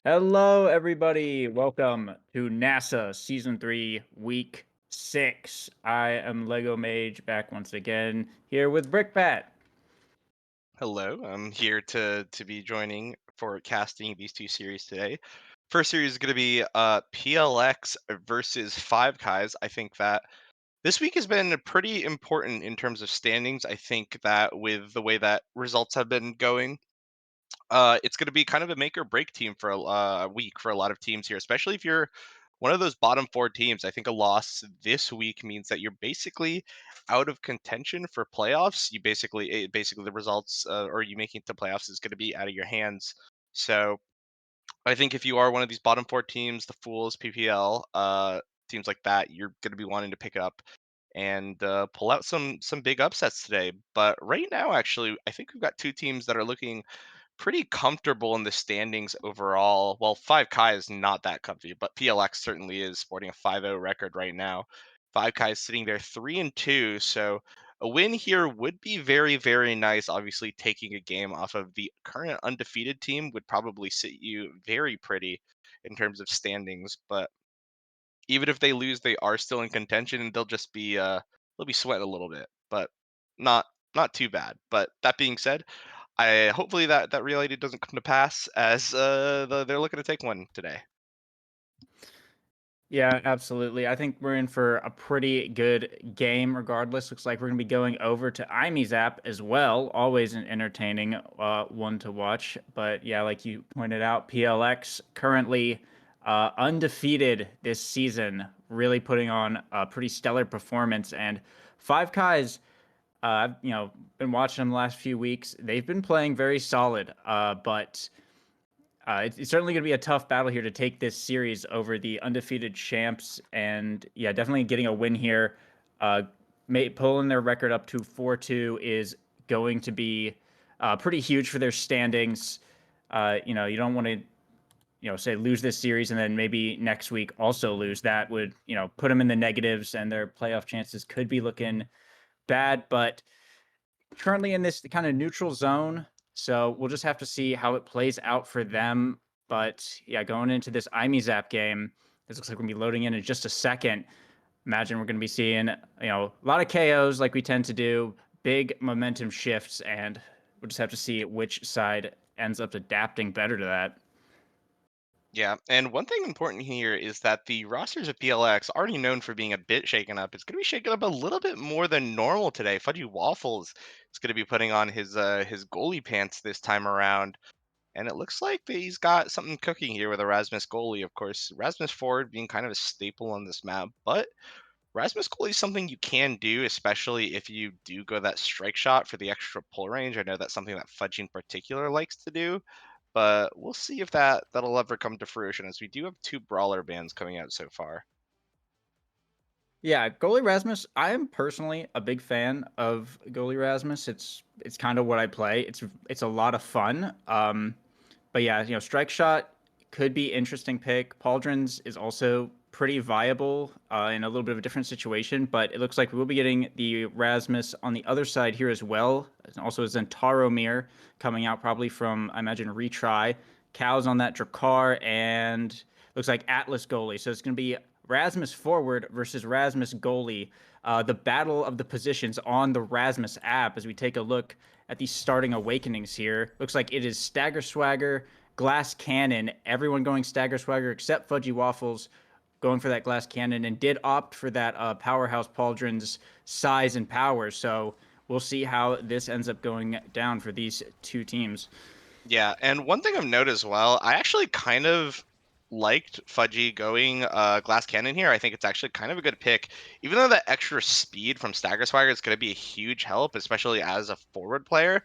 Hello, everybody. Welcome to NASA Season 3, Week 6. I am Lego Mage back once again here with Brickbat. Hello, I'm here to be joining for casting these two series today. First series is going to be PLX versus Five Guys. I think that this week has been pretty important in terms of standings. I think that with the way that results have been going, it's going to be kind of a make or break team for a week for a lot of teams here, especially if you're one of those bottom four teams. I think a loss this week means that you're basically out of contention for playoffs. Basically the results or you making it to playoffs is going to be out of your hands. So I think if you are one of these bottom four teams, the Fools, PPL, teams like that, you're going to be wanting to pick up and pull out some big upsets today. But right now, actually, I think we've got two teams that are looking pretty comfortable in the standings overall. Well, 5Kai is not that comfy, but PLX certainly is, sporting a 5-0 record right now. 5Kai is sitting there 3-2, so a win here would be very, very nice. Obviously, taking a game off of the current undefeated team would probably sit you very pretty in terms of standings. But even if they lose, they are still in contention, and they'll be sweating a little bit, but not not too bad. But that being said, I hopefully that reality doesn't come to pass as they're looking to take one today. Yeah, absolutely. I think we're in for a pretty good game regardless. Looks like we're going to be going over to Imy's app as well. Always an entertaining one to watch. But yeah, like you pointed out, PLX currently undefeated this season, really putting on a pretty stellar performance. And Five Kai's, I've been watching them the last few weeks. They've been playing very solid, but it's certainly going to be a tough battle here to take this series over the undefeated champs, and yeah, definitely getting a win here. Uh, Pulling their record up to 4-2 is going to be pretty huge for their standings. You don't want to say lose this series and then maybe next week also lose. That would put them in the negatives, and their playoff chances could be looking bad. But currently in this kind of neutral zone. So we'll just have to see how it plays out for them. But yeah, going into this IMEZAP game, this looks like we're gonna be loading in just a second. Imagine we're gonna be seeing, a lot of KOs like we tend to do, big momentum shifts, and we'll just have to see which side ends up adapting better to that. Yeah, and one thing important here is that the rosters of PLX, already known for being a bit shaken up, is going to be shaken up a little bit more than normal today. Fudgy Waffles is going to be putting on his goalie pants this time around. And it looks like that he's got something cooking here with Erasmus goalie. Of course, Erasmus forward being kind of a staple on this map, but Erasmus goalie is something you can do, especially if you do go that strike shot for the extra pull range. I know that's something that Fudge in particular likes to do, but we'll see if that'll ever come to fruition, as we do have two brawler bands coming out so far. Yeah, goalie Rasmus. I am personally a big fan of goalie Rasmus. It's kind of what I play. It's a lot of fun. But yeah, strike shot could be interesting pick. Pauldrons is also pretty viable in a little bit of a different situation, but it looks like we will be getting the Rasmus on the other side here as well. And also Zentaromir coming out probably from, I imagine, retry. Cows on that Drakkar, and looks like Atlas goalie. So it's going to be Rasmus forward versus Rasmus goalie. The battle of the positions on the Rasmus app as we take a look at the starting awakenings here. Looks like it is Stagger Swagger, Glass Cannon, everyone going Stagger Swagger except Fudgy Waffles going for that Glass Cannon, and did opt for that Powerhouse Pauldron's size and power. So we'll see how this ends up going down for these two teams. Yeah, and one thing I've noticed as well, I actually kind of liked Fudgy going Glass Cannon here. I think it's actually kind of a good pick, even though that extra speed from Stagger Swagger is going to be a huge help, especially as a forward player.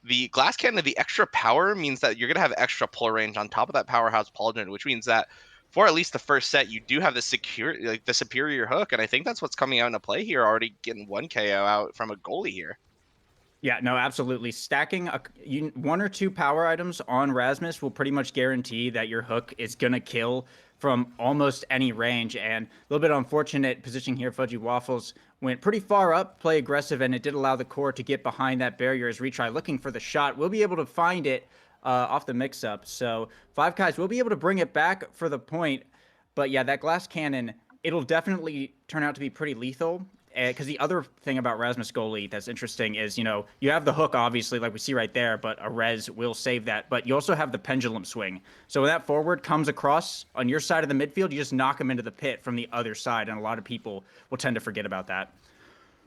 The Glass Cannon, the extra power means that you're going to have extra pull range on top of that Powerhouse Pauldron, which means that for at least the first set, you do have the superior hook, and I think that's what's coming out into play here. Already getting one KO out from a goalie here. Yeah, no, absolutely. Stacking one or two power items on Rasmus will pretty much guarantee that your hook is going to kill from almost any range. And a little bit unfortunate positioning here. Fudgy Waffles went pretty far up, play aggressive, and it did allow the core to get behind that barrier as retry looking for the shot. We'll be able to find it. off the mix-up. So Five Guys will be able to bring it back for the point. But yeah, that glass cannon, it'll definitely turn out to be pretty lethal. Because the other thing about Rasmus goalie that's interesting is, you have the hook, obviously, like we see right there, but a res will save that. But you also have the pendulum swing. So when that forward comes across on your side of the midfield, you just knock him into the pit from the other side. And a lot of people will tend to forget about that.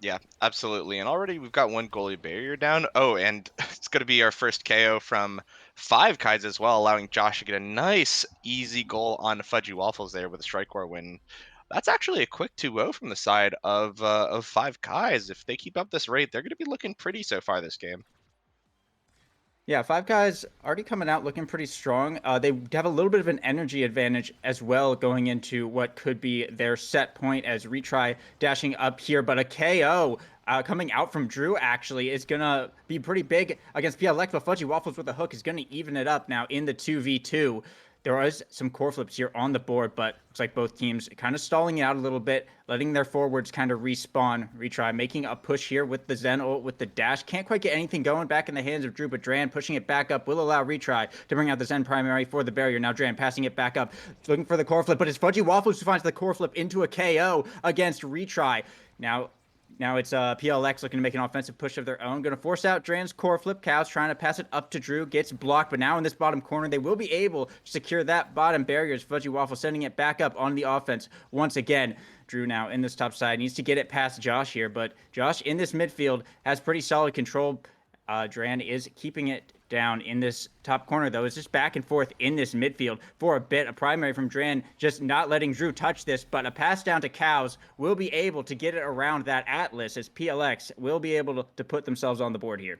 Yeah, absolutely. And already we've got one goalie barrier down. Oh, and it's going to be our first KO from Five Kites as well, allowing Josh to get a nice, easy goal on Fudgy Waffles there with a strike core win. That's actually a quick 2-0 from the side of Five Kites. If they keep up this rate, they're going to be looking pretty so far this game. Yeah, Five Guys already coming out looking pretty strong. They have a little bit of an energy advantage as well going into what could be their set point as retry dashing up here, but a KO coming out from Drew actually is gonna be pretty big against PLX, but Fudgy Waffles with a hook is gonna even it up now in the 2v2. There was some core flips here on the board, but looks like both teams kind of stalling it out a little bit, letting their forwards kind of respawn, retry, making a push here with the Zen ult with the dash. Can't quite get anything going back in the hands of Drew, but Dran pushing it back up will allow retry to bring out the Zen primary for the barrier. Now Dran passing it back up, looking for the core flip, but it's Fudgy Waffles who finds the core flip into a KO against retry. Now it's PLX looking to make an offensive push of their own. Going to force out Dran's core flip. Cows trying to pass it up to Drew. Gets blocked, but now in this bottom corner, they will be able to secure that bottom barriers. Fudgy Waffle sending it back up on the offense once again. Drew now in this top side needs to get it past Josh here, but Josh in this midfield has pretty solid control. Dran is keeping it down in this top corner, though. It's just back and forth in this midfield for a bit. A primary from Dran, just not letting Drew touch this, but a pass down to Cows will be able to get it around that Atlas as PLX will be able to put themselves on the board here.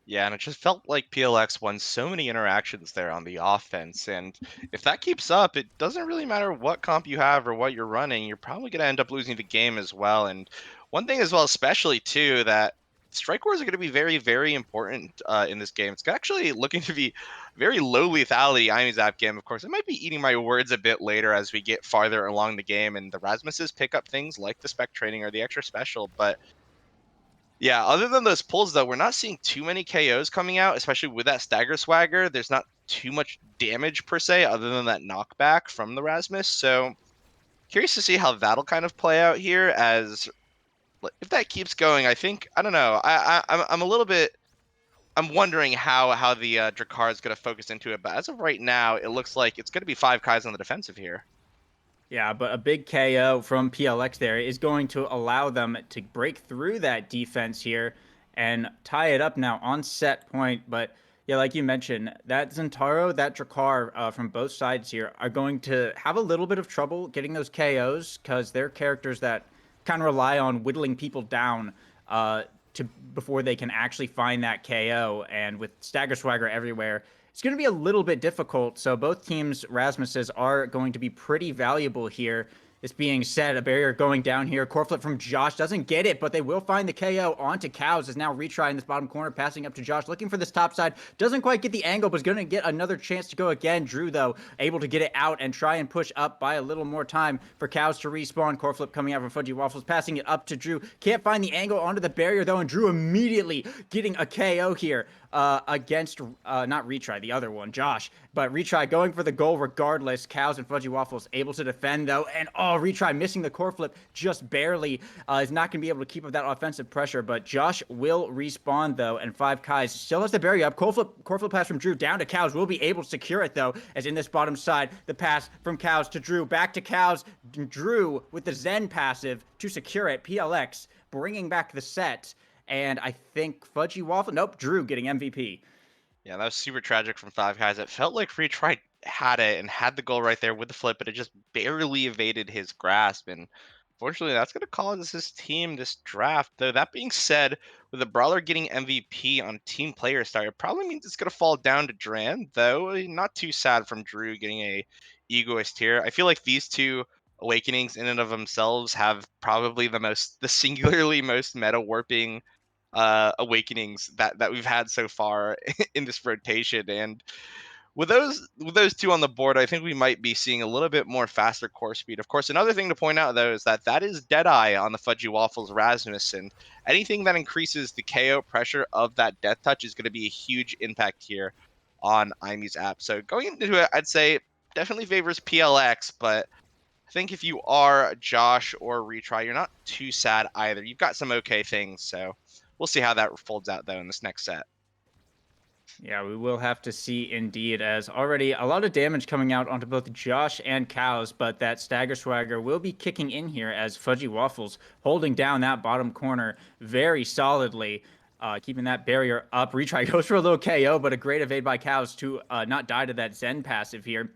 Yeah, and it just felt like PLX won so many interactions there on the offense. And if that keeps up, it doesn't really matter what comp you have or what you're running, you're probably going to end up losing the game as well. And one thing as well, especially too, that strike wars are going to be very, very important in this game. It's actually looking to be very low lethality Imizap game. Of course, I might be eating my words a bit later as we get farther along the game and the Rasmuses pick up things like the spec training or the extra special. But yeah, other than those pulls, though, we're not seeing too many KOs coming out, especially with that stagger swagger. There's not too much damage per se, other than that knockback from the Rasmus. So curious to see how that'll kind of play out here. As if that keeps going, I don't know. I'm a little bit. I'm wondering how the Drakkar is going to focus into it, but as of right now, it looks like it's going to be five Kais on the defensive here. Yeah, but a big KO from PLX there is going to allow them to break through that defense here and tie it up now on set point. But yeah, like you mentioned, that Zentaro, that Drakkar from both sides here are going to have a little bit of trouble getting those KOs because they're characters that kind of rely on whittling people down uh, to before they can actually find that KO. And with Stagger Swagger everywhere, it's going to be a little bit difficult. So both teams' Rasmuses are going to be pretty valuable here. This being said, a barrier going down here. Core flip from Josh doesn't get it, but they will find the KO onto Cows. Is now retry in this bottom corner, passing up to Josh, looking for this top side. Doesn't quite get the angle, but is going to get another chance to go again. Drew, though, able to get it out and try and push up by a little more time for Cows to respawn. Core flip coming out from Fudgy Waffles, passing it up to Drew. Can't find the angle onto the barrier, though, and Drew immediately getting a KO here. Against not retry, the other one, Josh, but retry going for the goal regardless. Cows and Fudgy Waffles able to defend though, and retry missing the core flip just barely. Is not going to be able to keep up that offensive pressure, but Josh will respawn though, and Five Kais still has the barrier up. Core flip pass from Drew down to Cows will be able to secure it though, as in this bottom side, the pass from Cows to Drew, back to Cows. Drew with the Zen passive to secure it. PLX bringing back the set. And I think Fudgy Waffle. Nope, Drew getting MVP. Yeah, that was super tragic from Five Guys. It felt like Retry had it and had the goal right there with the flip, but it just barely evaded his grasp. And fortunately, that's going to cause his team this draft. Though that being said, with the Brawler getting MVP on team player start, it probably means it's going to fall down to Dran. Though not too sad from Drew getting a egoist here. I feel like these two awakenings in and of themselves have probably the singularly most meta warping awakenings that we've had so far in this rotation. And with those two on the board, I think we might be seeing a little bit more faster core speed. Of course, another thing to point out though is that is Deadeye on the Fudgy Waffles Rasmus, and anything that increases the KO pressure of that death touch is going to be a huge impact here on Imy's app. So going into it, I'd say definitely favors PLX, but I think if you are Josh or Retry, you're not too sad either. You've got some okay things, so we'll see how that folds out though in this next set. Yeah, we will have to see indeed, as already a lot of damage coming out onto both Josh and Cows, but that Stagger Swagger will be kicking in here as Fudgy Waffles holding down that bottom corner very solidly, keeping that barrier up. Retry goes for a little KO, but a great evade by Cows to not die to that Zen passive here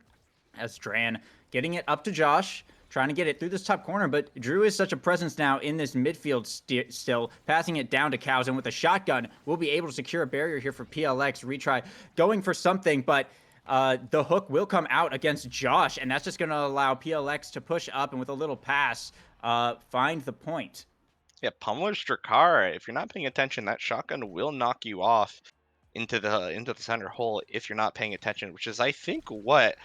as Dran getting it up to Josh, trying to get it through this top corner, but Drew is such a presence now in this midfield still, passing it down to Cows, and with a shotgun, we'll be able to secure a barrier here for PLX. Retry going for something, but the hook will come out against Josh, and that's just going to allow PLX to push up, and with a little pass, find the point. Yeah, Pummeler's Drakar. If you're not paying attention, that shotgun will knock you off into the center hole if you're not paying attention, which is I think what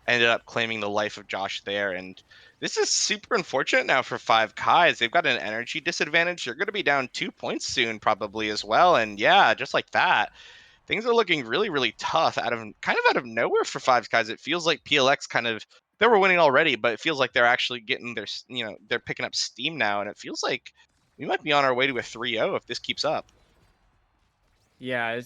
ended up claiming the life of Josh there. And this is super unfortunate now for Five Kais. They've got an energy disadvantage. They're going to be down 2 points soon, probably as well. And yeah, just like that, things are looking really, really tough out of nowhere for Five Skies. It feels like PLX kind of they were winning already, but it feels like they're actually getting they're picking up steam now, and it feels like we might be on our way to a 3-0 if this keeps up. Yeah,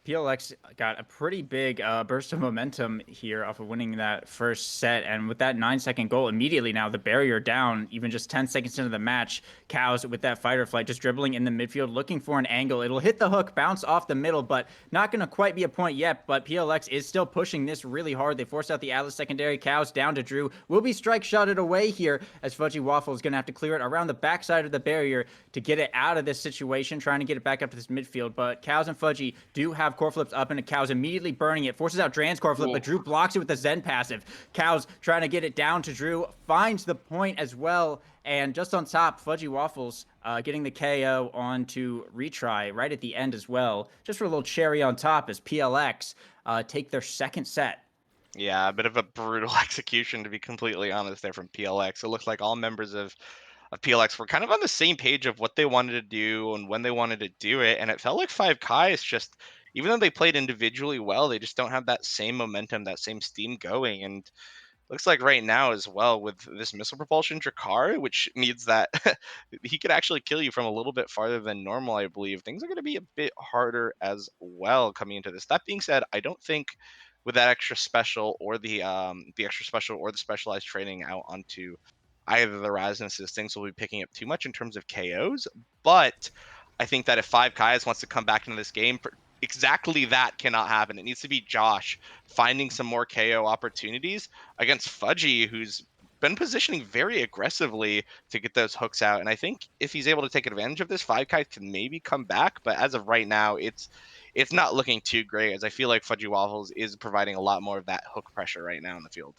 PLX got a pretty big burst of momentum here off of winning that first set. And with that 9-second goal, immediately now the barrier down, even just 10 seconds into the match. Cows with that fight or flight, just dribbling in the midfield, looking for an angle. It'll hit the hook, bounce off the middle, but not going to quite be a point yet. But PLX is still pushing this really hard. They forced out the Atlas secondary. Cows down to Drew. Will be strike shotted away here as Fudgy Waffle is going to have to clear it around the backside of the barrier to get it out of this situation, trying to get it back up to this midfield. But Cows and Fudgy do have core flips up, and Cows immediately burning it, forces out Dran's core flip, Ooh. but Drew blocks it with the Zen passive. Cows trying to get it down to Drew, finds the point as well, and just on top, Fudgy Waffles getting the KO onto Retry right at the end as well, just for a little cherry on top as PLX take their second set. Yeah, a bit of a brutal execution to be completely honest there from PLX. It looks like all members of PLX were kind of on the same page of what they wanted to do and when they wanted to do it. And it felt like Five Kai is just, even though they played individually well, they just don't have that same momentum, that same steam going. And looks like right now as well with this missile propulsion Drakar, which means that he could actually kill you from a little bit farther than normal, I believe. Things are going to be a bit harder as well coming into this. That being said, I don't think with that extra special or the extra special or the specialized training out onto either the Rasmuses, things will be picking up too much in terms of KOs. But I think that if Five Kais wants to come back into this game, exactly that cannot happen. It needs to be Josh finding some more KO opportunities against Fudgy, who's been positioning very aggressively to get those hooks out. And I think if he's able to take advantage of this, Five Kais can maybe come back. But as of right now, it's not looking too great, as I feel like Fudgy Waffles is providing a lot more of that hook pressure right now in the field.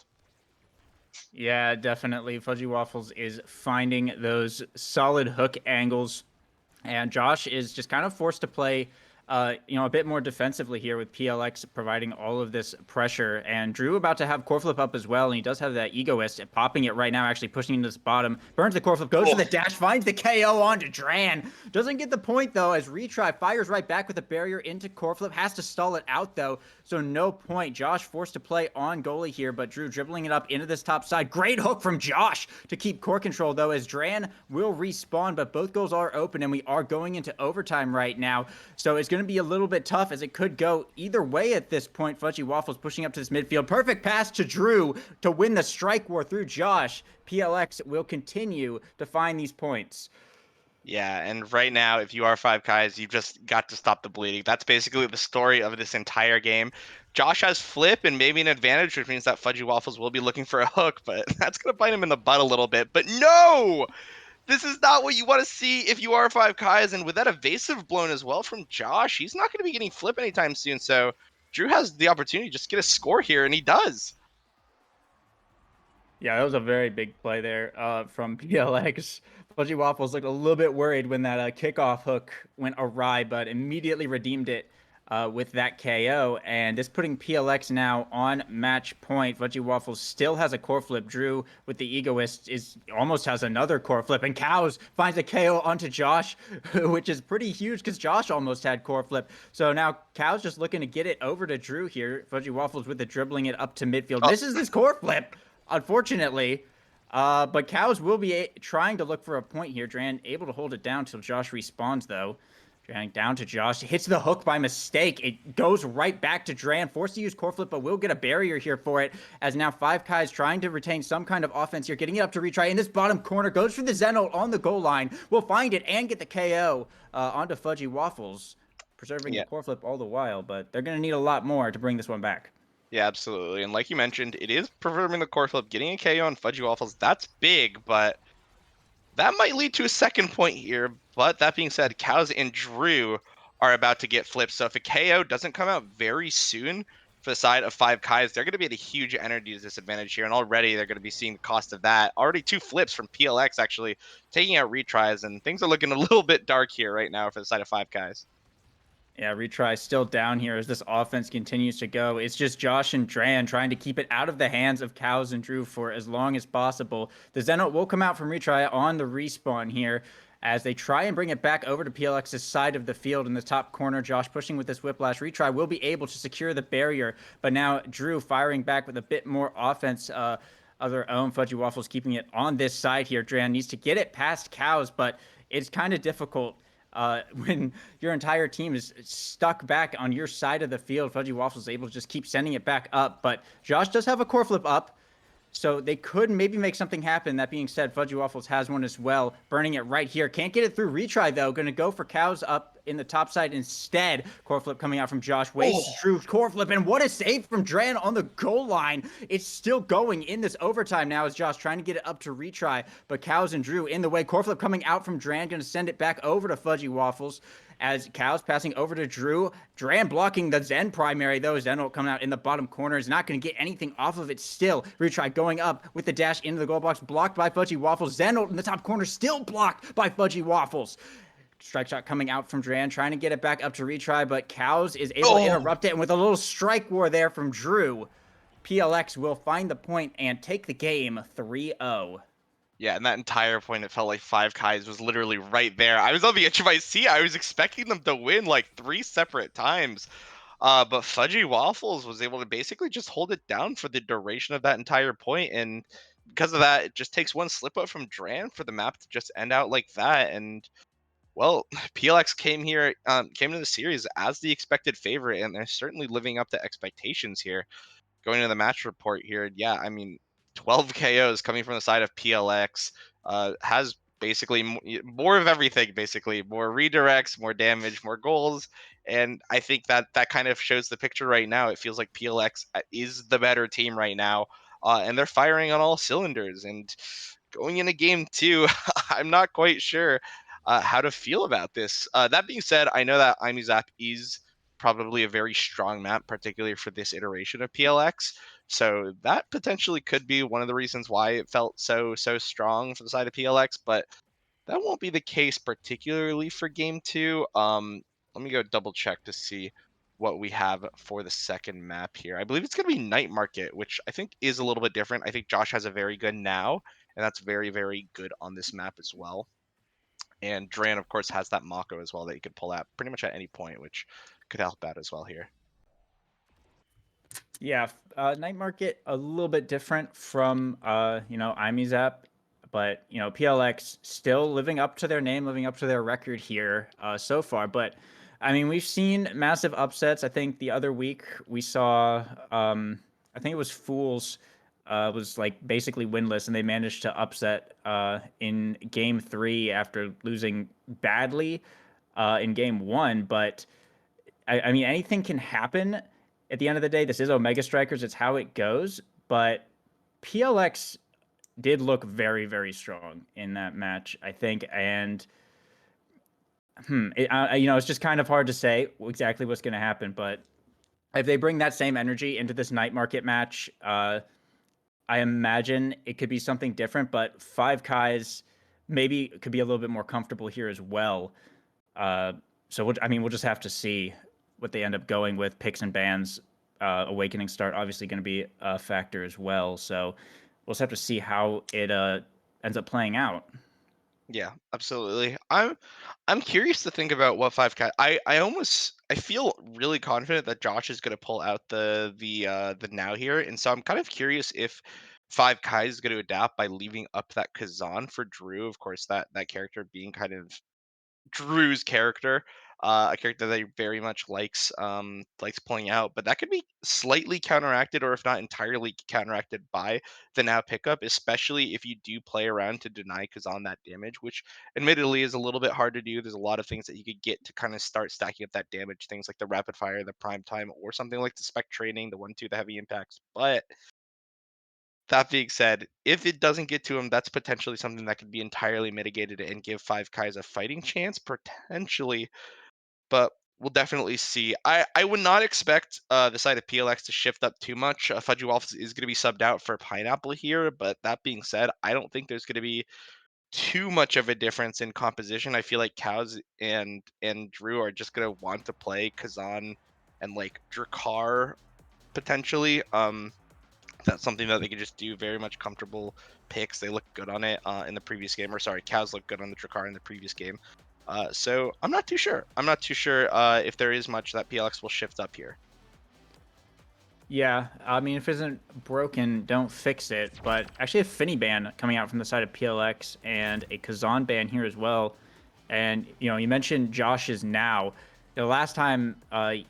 Yeah, definitely. Fudgy Waffles is finding those solid hook angles, and Josh is just kind of forced to play, a bit more defensively here with PLX providing all of this pressure. And Drew about to have core flip up as well, and he does have that egoist popping it right now, actually pushing into this bottom. Burns the core flip, goes for the dash, finds the KO onto Dran. Doesn't get the point though, as Retry fires right back with a barrier into core flip. Has to stall it out though, so no point. Josh forced to play on goalie here, but Drew dribbling it up into this top side. Great hook from Josh to keep core control though, as Dran will respawn, but both goals are open, and we are going into overtime right now. So it's going to be a little bit tough, as it could go either way at this point. Fudgy Waffles pushing up to this midfield. Perfect pass to Drew to win the strike war through Josh. PLX will continue to find these points. Yeah, and right now, if you are Five Kais, you've just got to stop the bleeding. That's basically the story of this entire game. Josh has flip and maybe an advantage, which means that Fudgy Waffles will be looking for a hook, but that's going to bite him in the butt a little bit. But no! This is not what you want to see if you are Five Kais, and with that evasive blown as well from Josh, he's not going to be getting flip anytime soon, so Drew has the opportunity to just get a score here, and he does. Yeah, that was a very big play there from PLX. Fudgy Waffles looked a little bit worried when that kickoff hook went awry, but immediately redeemed it with that KO, and this putting PLX now on match point. Fudgy Waffles still has a core flip. Drew with the Egoist is almost has another core flip, and Cows finds a KO onto Josh, which is pretty huge because Josh almost had core flip. So now Cows just looking to get it over to Drew here. Fudgy Waffles with it dribbling it up to midfield, Oh, misses this core flip, unfortunately. But Cows will be trying to look for a point here. Dran able to hold it down till Josh respawns, though. Dran down to Josh. Hits the hook by mistake. It goes right back to Dran. Forced to use core flip, but will get a barrier here for it. As now 5Kai is trying to retain some kind of offense here. Getting it up to retry in this bottom corner. Goes for the Zen-ult on the goal line. Will find it and get the KO onto Fudgy Waffles. Preserving the yeah. core flip all the while, but they're going to need a lot more to bring this one back. Yeah, absolutely. And like you mentioned, it is preserving the core flip, getting a KO on Fudgy Waffles. That's big, but that might lead to a second point here. But that being said, Cows and Drew are about to get flipped. So if a KO doesn't come out very soon for the side of 5Kais, they're going to be at a huge energy disadvantage here. And already they're going to be seeing the cost of that. Already 2 flips from PLX actually taking out retries. And things are looking a little bit dark here right now for the side of 5Kais. Yeah, retry still down here as this offense continues to go. It's just Josh and Dran trying to keep it out of the hands of Cows and Drew for as long as possible. The Zen-ult will come out from retry on the respawn here as they try and bring it back over to PLX's side of the field in the top corner. Josh pushing with this whiplash. Retry will be able to secure the barrier, but now Drew firing back with a bit more offense of their own. Fudgy Waffles keeping it on this side here. Dran needs to get it past Cows, but it's kind of difficult when your entire team is stuck back on your side of the field. Fudgy Waffles is able to just keep sending it back up, but Josh does have a core flip up, so they could maybe make something happen. That being said, Fudgy Waffles has one as well, burning it right here. Can't get it through retry, though. Going to go for Cows up in the top side instead. Core flip coming out from Josh. Wastes Drew core flip, and what a save from Dran on the goal line. It's still going in this overtime now as Josh trying to get it up to retry, but Cows and Drew in the way. Core flip coming out from Dran. Going to send it back over to Fudgy Waffles as Cows passing over to Drew. Dran blocking the Zen primary, though. Zen-ult coming out in the bottom corner is not going to get anything off of it still. Retry going up with the dash into the goal box, blocked by Fudgy Waffles. Zen-ult in the top corner, still blocked by Fudgy Waffles. Strike shot coming out from Dran, trying to get it back up to retry, but Cows is able to interrupt it. And with a little strike war there from Drew, PLX will find the point and take the game 3-0. Yeah, and that entire point, it felt like 5Kais was literally right there. I was on the edge of my seat. I was expecting them to win like 3 separate times. But Fudgy Waffles was able to basically just hold it down for the duration of that entire point. And because of that, it just takes one slip up from Dran for the map to just end out like that. And well, PLX came to the series as the expected favorite, and they're certainly living up to expectations here going into the match report here, yeah, I mean, 12 KOs coming from the side of PLX has basically more of everything, basically more redirects, more damage, more goals, and I think that kind of shows the picture right now. It feels like PLX is the better team right now, and they're firing on all cylinders. And going into game 2, I'm not quite sure how to feel about this. That being said, I know that IMEZAP is probably a very strong map, particularly for this iteration of PLX. So that potentially could be one of the reasons why it felt so strong for the side of PLX, but that won't be the case particularly for game 2. Let me go double check to see what we have for the second map here. I believe it's going to be Night Market, which I think is a little bit different. I think Josh has a very good now, and that's very good on this map as well. And Dran, of course, has that Mako as well that you could pull out pretty much at any point, which could help out as well here. Yeah, Night Market a little bit different from IMEZAP, but PLX still living up to their name, living up to their record here so far. But I mean, we've seen massive upsets. I think the other week we saw, I think it was Fools. Was like basically winless, and they managed to upset in game 3 after losing badly in game 1. But I mean, anything can happen at the end of the day. This is Omega Strikers. It's how it goes. But PLX did look very strong in that match, I think. And it's just kind of hard to say exactly what's going to happen. But if they bring that same energy into this night market match, I imagine it could be something different. But 5Kais maybe could be a little bit more comfortable here as well. So we'll just have to see. what they end up going with. Picks and bans, Awakening start obviously going to be a factor as well. So we'll just have to see how it ends up playing out. Yeah, absolutely. I'm curious to think about what 5K. I feel really confident that Josh is going to pull out the now here, and so I'm kind of curious if 5K is going to adapt by leaving up that Kazan for Drew. Of course, that character being kind of Drew's character, a character that he very much likes pulling out, but that could be slightly counteracted, or if not entirely counteracted by the now pickup, especially if you do play around to deny Kazan that damage, which admittedly is a little bit hard to do. There's a lot of things that you could get to kind of start stacking up that damage, things like the rapid fire, the prime time, or something like the spec training, the 1-2, the heavy impacts. But that being said, if it doesn't get to him, that's potentially something that could be entirely mitigated and give 5Ks a fighting chance, potentially, but we'll definitely see. I would not expect the side of PLX to shift up too much. Fudgy Waffles is going to be subbed out for Pineapple here, but that being said, I don't think there's going to be too much of a difference in composition. I feel like Cows and Drew are just going to want to play Kazan and like Drakkar potentially. That's something that they could just do very much comfortable picks. They look good on it in the previous game, or sorry, Cows look good on the Drakkar in the previous game. So I'm not too sure. I'm not too sure if there is much that PLX will shift up here. Yeah, I mean, if it isn't broken, don't fix it. But actually, a Finny ban coming out from the side of PLX and a Kazan ban here as well. And you mentioned Josh's now. The last time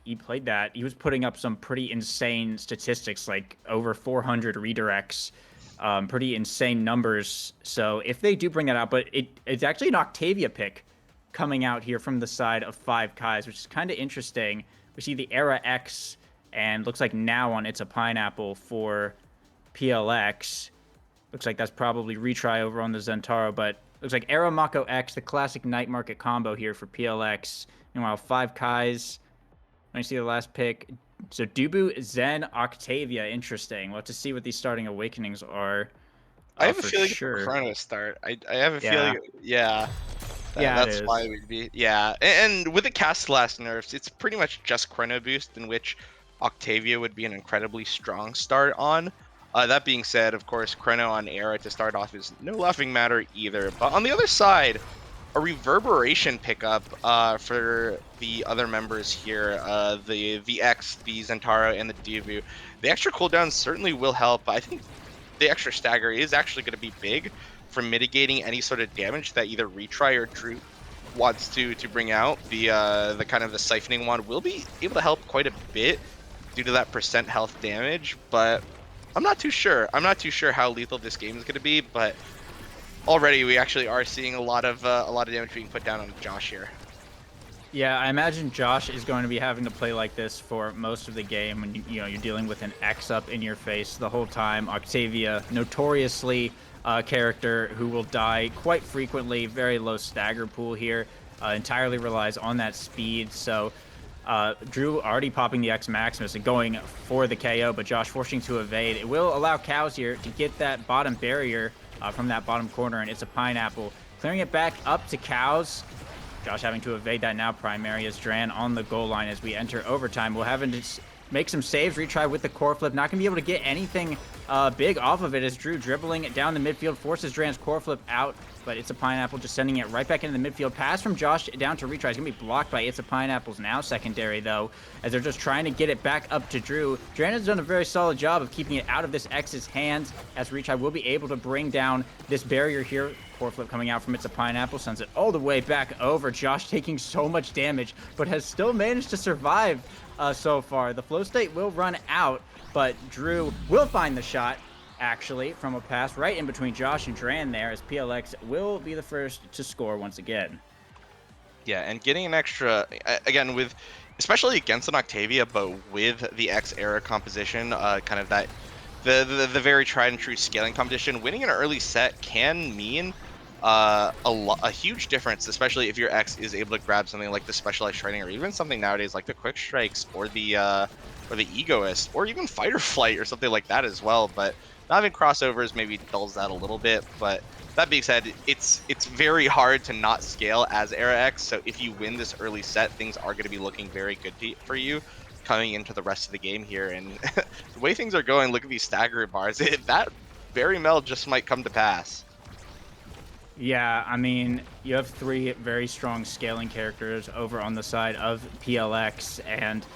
he played that, he was putting up some pretty insane statistics, like over 400 redirects, pretty insane numbers. So if they do bring that out, but it's actually an Octavia pick coming out here from the side of 5Ks, which is kind of interesting. We see the Era X and looks like now on It's a Pineapple for PLX. Looks like that's probably retry over on the Zentaro, but looks like Era Mako X, the classic night market combo here for PLX. Meanwhile, 5Ks. Let me see the last pick. So Dubu, Zen, Octavia. Interesting. We'll have to see what these starting awakenings are I have a for feeling it's a sure. Chrono start. I have a feeling, Yeah. yeah, Yeah, it that's why is. we'd be, yeah. And with the cast last nerfs, it's pretty much just Chrono Boost, in which Octavia would be an incredibly strong start on. That being said, of course, Chrono on Era to start off is no laughing matter either. But on the other side, a reverberation pickup for the other members here, the X, the Zentaro, and the Divu. The extra cooldown certainly will help. I think the extra stagger is actually going to be big for mitigating any sort of damage that either Retry or Drew wants to bring out. The kind of the siphoning wand will be able to help quite a bit due to that percent health damage, but I'm not too sure. I'm not too sure how lethal this game is going to be, but already we actually are seeing a lot of damage being put down on Josh here. Yeah, I imagine Josh is going to be having to play like this for most of the game when you're dealing with an X up in your face the whole time. Octavia, notoriously a character who will die quite frequently, very low stagger pool here, entirely relies on that speed. So Drew already popping the X Maximus and going for the KO, but Josh forcing to evade. It will allow Cows here to get that bottom barrier from that bottom corner, and It's a Pineapple. Clearing it back up to Cows. Josh having to evade that now primary as Dran on the goal line as we enter overtime. We'll have to make some saves, retry with the core flip. Not going to be able to get anything big off of it as Drew dribbling it down the midfield, forces Dran's core flip out, but It's a Pineapple just sending it right back into the midfield. Pass from Josh down to retry. It's going to be blocked by It's a Pineapple's now secondary, though, as they're just trying to get it back up to Drew. Dran has done a very solid job of keeping it out of this X's hands, as retry will be able to bring down this barrier here. Core flip coming out from It's a Pineapple, sends it all the way back over. Josh taking so much damage, but has still managed to survive so far. The flow state will run out, but Drew will find the shot, actually, from a pass right in between Josh and Dran there, as PLX will be the first to score once again. Yeah, and getting an extra, again, with, especially against an Octavia, but with the X era composition, kind of that, the very tried and true scaling competition, winning an early set can mean a huge difference, especially if your X is able to grab something like the specialized training, or even something nowadays like the quick strikes or the egoist, or even fight or flight or something like that as well. But not having crossovers maybe dulls that a little bit, but that being said, it's very hard to not scale as Era X. So if you win this early set, things are going to be looking very good for you coming into the rest of the game here. And the way things are going, look at these stagger bars. That very well just might come to pass. Yeah, I mean, you have three very strong scaling characters over on the side of PLX, and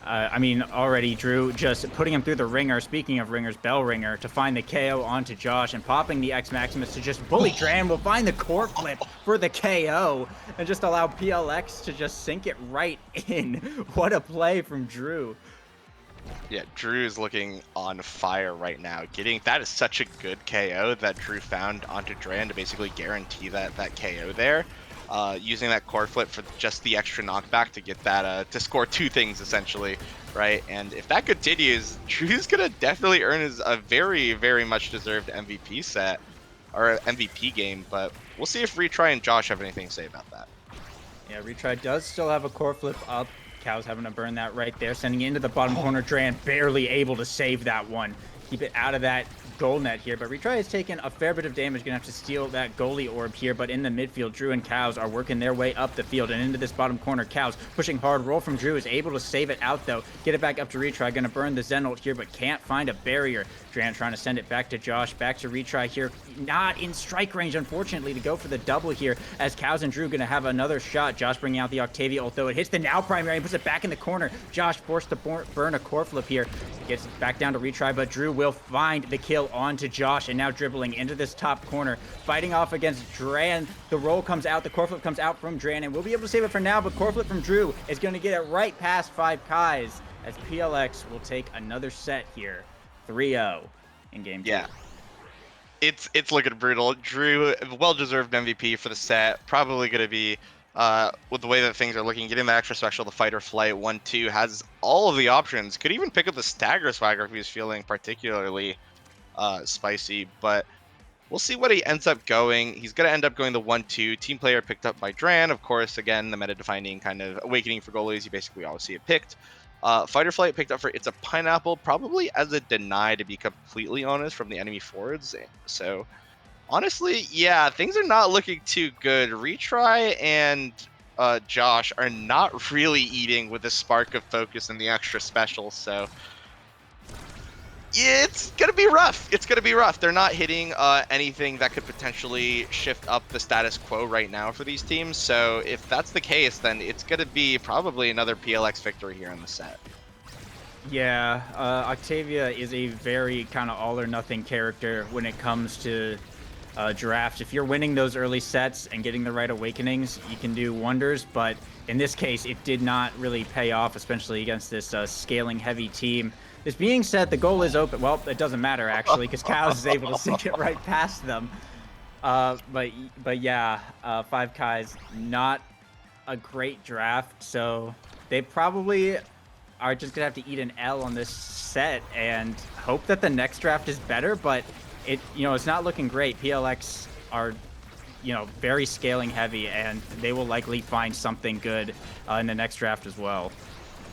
I mean, already Drew just putting him through the ringer. Speaking of ringers, bell ringer to find the KO onto Josh and popping the X Maximus to just bully Dran. Will find the core flip for the KO and just allow PLX to just sink it right in. What a play from Drew. Yeah, Drew is looking on fire right now. That is such a good KO that Drew found onto Dran to basically guarantee that KO there. Using that core flip for just the extra knockback to get that to score two things essentially, right? And if that continues, Drew's gonna definitely earn a very much deserved MVP set or MVP game. But we'll see if Retry and Josh have anything to say about that. Yeah, Retry does still have a core flip up. Cow's having to burn that right there, sending it into the bottom corner. Dran barely able to save that one. Keep it out of that goal net here, but Retry has taken a fair bit of damage. Gonna have to steal that goalie orb here, but in the midfield, Drew and Cows are working their way up the field and into this bottom corner. Cows pushing hard, roll from Drew, is able to save it out though. Get it back up to Retry, gonna burn the Zenult here, but can't find a barrier. Dran trying to send it back to Josh, back to Retry here. Not in strike range, unfortunately, to go for the double here, as Cows and Drew gonna have another shot. Josh bringing out the Octavia, although it hits the now primary and puts it back in the corner. Josh forced to burn a core flip here. Gets it back down to Retry, but Drew will find the kill onto Josh, and now dribbling into this top corner, fighting off against Dran. The roll comes out, the core flip comes out from Dran, and we'll be able to save it for now, but core flip from Drew is going to get it right past 5Kais, as PLX will take another set here, 3-0 in game 2. Yeah. It's looking brutal. Drew, well-deserved MVP for the set. Probably going to be, with the way that things are looking, getting the extra special, the fight or flight, 1-2, has all of the options. Could even pick up the stagger swagger if he's feeling particularly spicy, but we'll see what he ends up going. He's going to end up going the 1-2. Team player picked up by Dran, of course. Again, the meta-defining kind of awakening for goalies. You basically always see it picked. Fight or flight picked up for It's a Pineapple, probably as a deny, to be completely honest, from the enemy forwards. So honestly, yeah, things are not looking too good. Retry and Josh are not really eating with the spark of focus and the extra special, so it's gonna be rough. It's gonna be rough. They're not hitting anything that could potentially shift up the status quo right now for these teams. So if that's the case, then it's gonna be probably another PLX victory here in the set. Yeah, Octavia is a very kind of all or nothing character when it comes to draft. If you're winning those early sets and getting the right awakenings, you can do wonders, but in this case, it did not really pay off, especially against this scaling heavy team. This being said, the goal is open. Well, it doesn't matter, actually, because Cows is able to sink it right past them. But yeah, 5Kais, not a great draft, so they probably are just going to have to eat an L on this set and hope that the next draft is better, but it's not looking great. PLX are, very scaling heavy, and they will likely find something good in the next draft as well.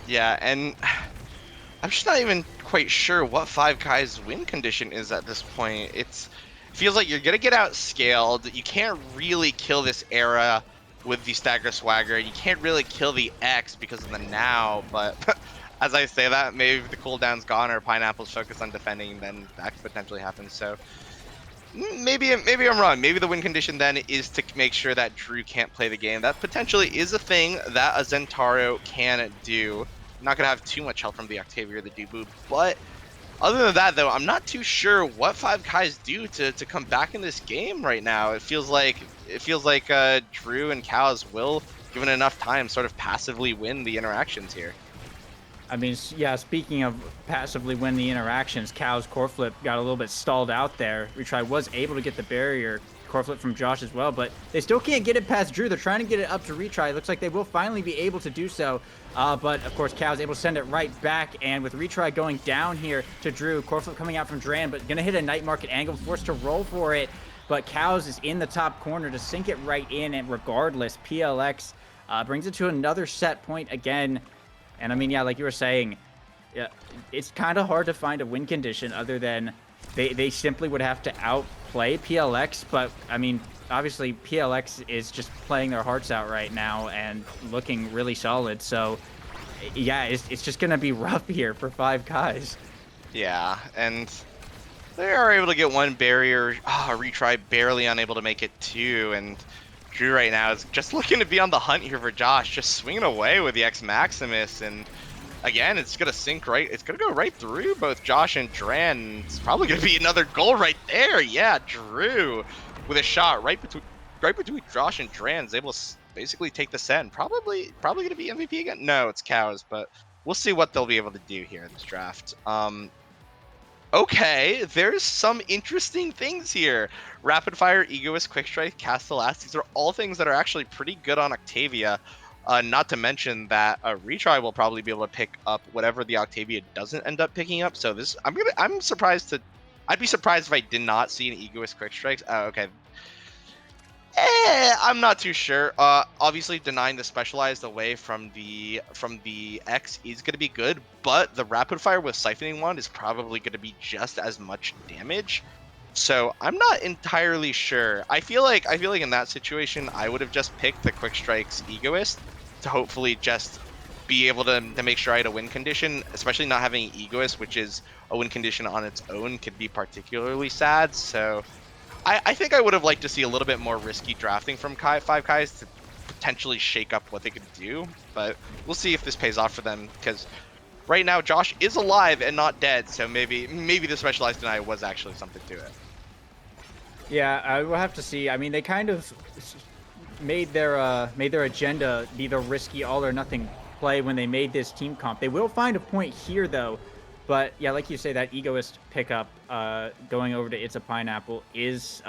Yeah, and I'm just not even quite sure what 5Kai's win condition is at this point. It feels like you're gonna get outscaled. You can't really kill this era with the stagger swagger. You can't really kill the X because of the now, but as I say that, maybe the cooldown's gone or Pineapple's focused on defending, then that could potentially happen. So maybe I'm wrong. Maybe the win condition then is to make sure that Drew can't play the game. That potentially is a thing that a Zentaro can do. Not gonna have too much help from the Octavia or the Dubu, but other than that, though, I'm not too sure what 5Kais do to come back in this game right now. It feels like Drew and Cows will, given enough time, sort of passively win the interactions here. I mean, yeah, speaking of passively win the interactions, Cow's core flip got a little bit stalled out there. Retry was able to get the barrier core flip from Josh as well, but they still can't get it past Drew. They're trying to get it up to Retry. It looks like they will finally be able to do so. But of course, Cow's able to send it right back, and with Retry going down here to Drew, core flip coming out from Dran, but gonna hit a night market angle, forced to roll for it. But Cows is in the top corner to sink it right in, and regardless, PLX brings it to another set point again. And I mean, yeah, like you were saying, yeah, it's kind of hard to find a win condition other than they simply would have to play PLX, but I mean, obviously PLX is just playing their hearts out right now and looking really solid. So yeah, it's just gonna be rough here for Five Guys. Yeah, and they are able to get one barrier. Retry barely unable to make it two, and Drew right now is just looking to be on the hunt here for Josh, just swinging away with the X Maximus, and again, it's gonna sink right. It's gonna go right through both Josh and Dran. It's probably gonna be another goal right there. Yeah, Drew with a shot right between Josh and Dran is able to basically take the set, and probably gonna be MVP again. No, it's Cows, but we'll see what they'll be able to do here in this draft. Okay, there's some interesting things here. Rapid Fire, Egoist, Quick Strike, Cast the Last. These are all things that are actually pretty good on Octavia. Not to mention that a retry will probably be able to pick up whatever the Octavia doesn't end up picking up. So this, I'm surprised to, I'd be surprised if I did not see an Egoist Quick Strikes. Okay, I'm not too sure. Obviously denying the specialized away from the X is going to be good, but the rapid fire with siphoning wand is probably going to be just as much damage. So I'm not entirely sure. I feel like in that situation I would have just picked the quick strikes egoist to hopefully just be able to make sure I had a win condition, especially not having egoist, which is a win condition on its own, could be particularly sad. So I think I would have liked to see a little bit more risky drafting from Five Kais to potentially shake up what they could do, but we'll see if this pays off for them, because right now Josh is alive and not dead, so maybe the specialized deny was actually something to it. Yeah, I will have to see. I mean, they kind of made their agenda be the risky all or nothing play when they made this team comp. They will find a point here though, but yeah, like you say, that egoist pickup going over to It's a Pineapple is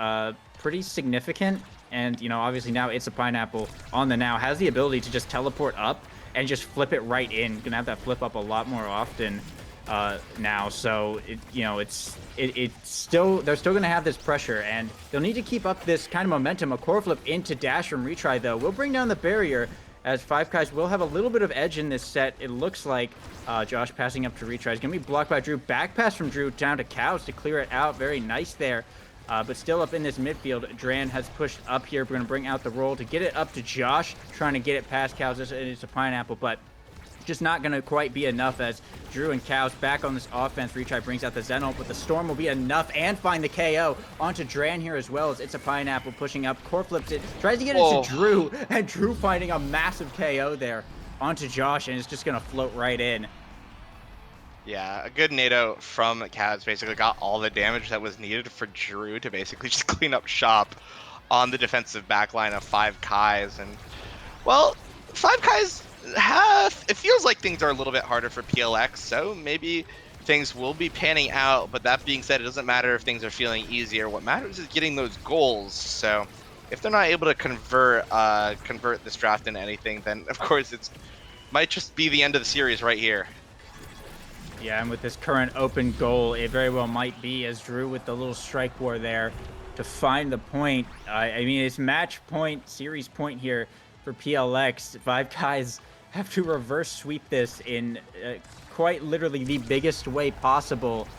pretty significant. And you know, obviously now It's a Pineapple on the now has the ability to just teleport up and just flip it right in. Gonna have that flip up a lot more often now. So it's still, they're still gonna have this pressure, and they'll need to keep up this kind of momentum. A core flip into dash from retry though will bring down the barrier, as Five Guys will have a little bit of edge in this set. It looks like Josh passing up to retry is gonna be blocked by Drew. Back pass from Drew down to Cows to clear it out. Very nice there. But still up in this midfield, Dran has pushed up here. We're going to bring out the roll to get it up to Josh, trying to get it past Cows. It's a Pineapple, but just not going to quite be enough, as Drew and Cows back on this offense. Retry brings out the Zenol, but the Storm will be enough and find the KO onto Dran here as well, as It's a Pineapple pushing up. Core flips it, tries to get it to Drew, and Drew finding a massive KO there onto Josh, and it's just going to float right in. Yeah, a good NATO from Cavs basically got all the damage that was needed for Drew to basically just clean up shop on the defensive backline of Five Kais. And, well, Five Kais it feels like things are a little bit harder for PLX, so maybe things will be panning out. But that being said, it doesn't matter if things are feeling easier. What matters is getting those goals. So if they're not able to convert this draft into anything, then of course it's might just be the end of the series right here. Yeah, and with this current open goal, it very well might be, as Drew with the little strike war there to find the point. I mean, it's match point, series point here for PLX. Five Guys have to reverse sweep this in quite literally the biggest way possible.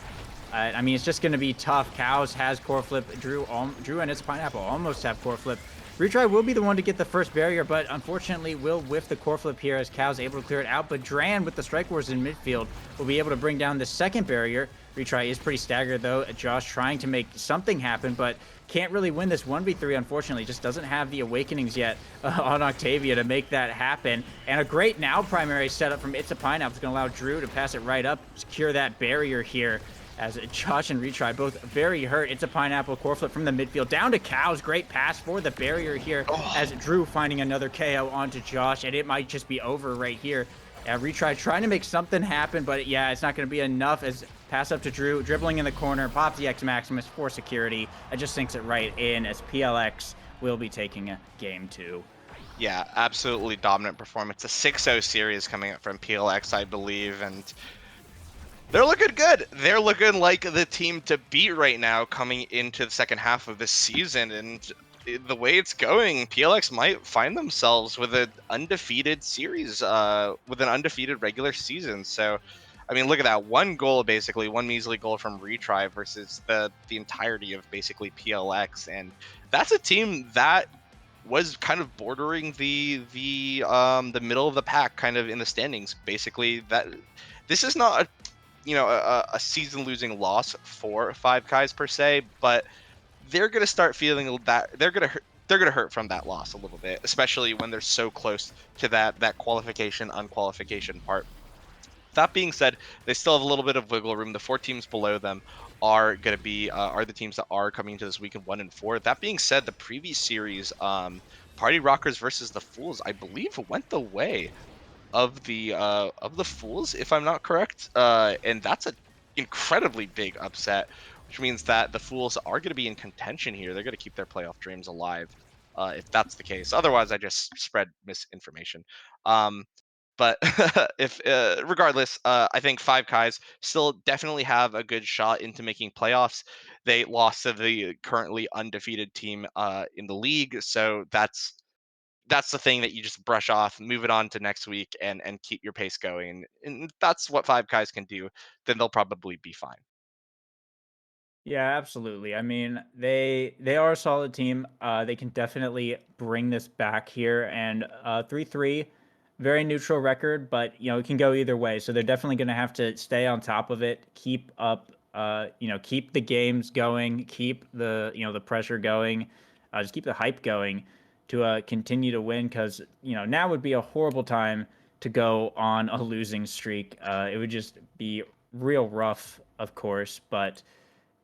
I mean, it's just going to be tough. Cows has core flip. Drew and It's Pineapple almost have core flip. Retry will be the one to get the first barrier, but unfortunately will whiff the core flip here, as Cow's able to clear it out. But Dran with the strike wars in midfield will be able to bring down the second barrier. Retry is pretty staggered though. Josh trying to make something happen, but can't really win this 1v3, unfortunately. Just doesn't have the awakenings yet on Octavia to make that happen. And a great now primary setup from It's a Pineapple is going to allow Drew to pass it right up, secure that barrier here, as Josh and Retry both very hurt. It's a Pineapple core flip from the midfield down to Cows. Great pass for the barrier here, as Drew finding another KO onto Josh, and it might just be over right here. Retry trying to make something happen, but yeah, it's not going to be enough, as pass up to Drew, dribbling in the corner, pops the X Maximus for security, and just sinks it right in, as PLX will be taking a game 2. Yeah, absolutely dominant performance. A 6-0 series coming up from PLX, I believe, and they're looking good. They're looking like the team to beat right now coming into the second half of the season. And the way it's going, PLX might find themselves with an undefeated series, with an undefeated regular season. So I mean, look at that, one goal, basically one measly goal from retry versus the entirety of basically PLX, and that's a team that was kind of bordering the middle of the pack, kind of in the standings. Basically, that this is not a, a season losing loss for Five Guys per se, but they're gonna start feeling that they're gonna hurt from that loss a little bit, especially when they're so close to that qualification unqualification part. That being said, they still have a little bit of wiggle room. The four teams below them are going to be are the teams that are coming to this week in 1 and 4. That being said, the previous series, Party Rockers versus the Fools, I believe, went the way of the Fools, if I'm not correct. And that's a incredibly big upset, which means that the Fools are going to be in contention here. They're going to keep their playoff dreams alive, if that's the case. Otherwise, I just spread misinformation. Um, but if regardless, I think Five Kais still definitely have a good shot into making playoffs. They lost to the currently undefeated team in the league, so that's the thing that you just brush off, move it on to next week, and keep your pace going. And that's what Five Guys can do. Then they'll probably be fine. Yeah, absolutely. I mean, they are a solid team. They can definitely bring this back here, and 3-3, very neutral record, but it can go either way. So they're definitely going to have to stay on top of it, keep up, keep the games going, keep the pressure going, just keep the hype going to continue to win. Because now would be a horrible time to go on a losing streak. It would just be real rough, of course, but.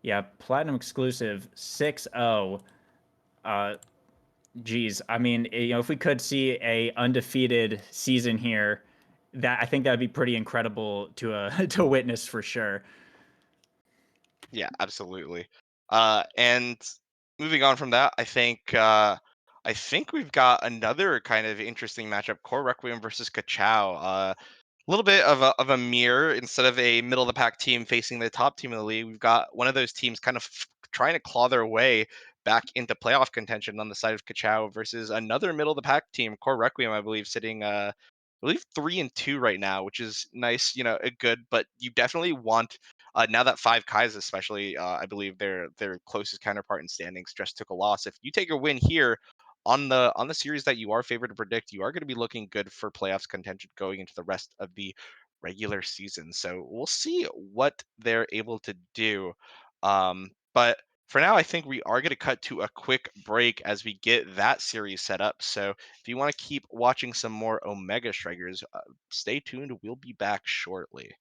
Yeah, platinum exclusive 6-0. Uh geez, I mean, if we could see a undefeated season here, that I think that'd be pretty incredible to to witness for sure. Yeah, absolutely. And moving on from that, I think we've got another kind of interesting matchup: Core Requiem versus Kachao. A little bit of a mirror. Instead of a middle of the pack team facing the top team in the league, we've got one of those teams kind of trying to claw their way back into playoff contention on the side of Kachao versus another middle of the pack team, Core Requiem, I believe, sitting I believe 3-2 right now, which is nice, a good, but you definitely want now that Five Kais, especially, I believe their closest counterpart in standings just took a loss. If you take a win here on the series that you are favored to predict, you are going to be looking good for playoffs contention going into the rest of the regular season. So we'll see what they're able to do. But for now, I think we are going to cut to a quick break as we get that series set up. So if you want to keep watching some more Omega Strikers, stay tuned. We'll be back shortly.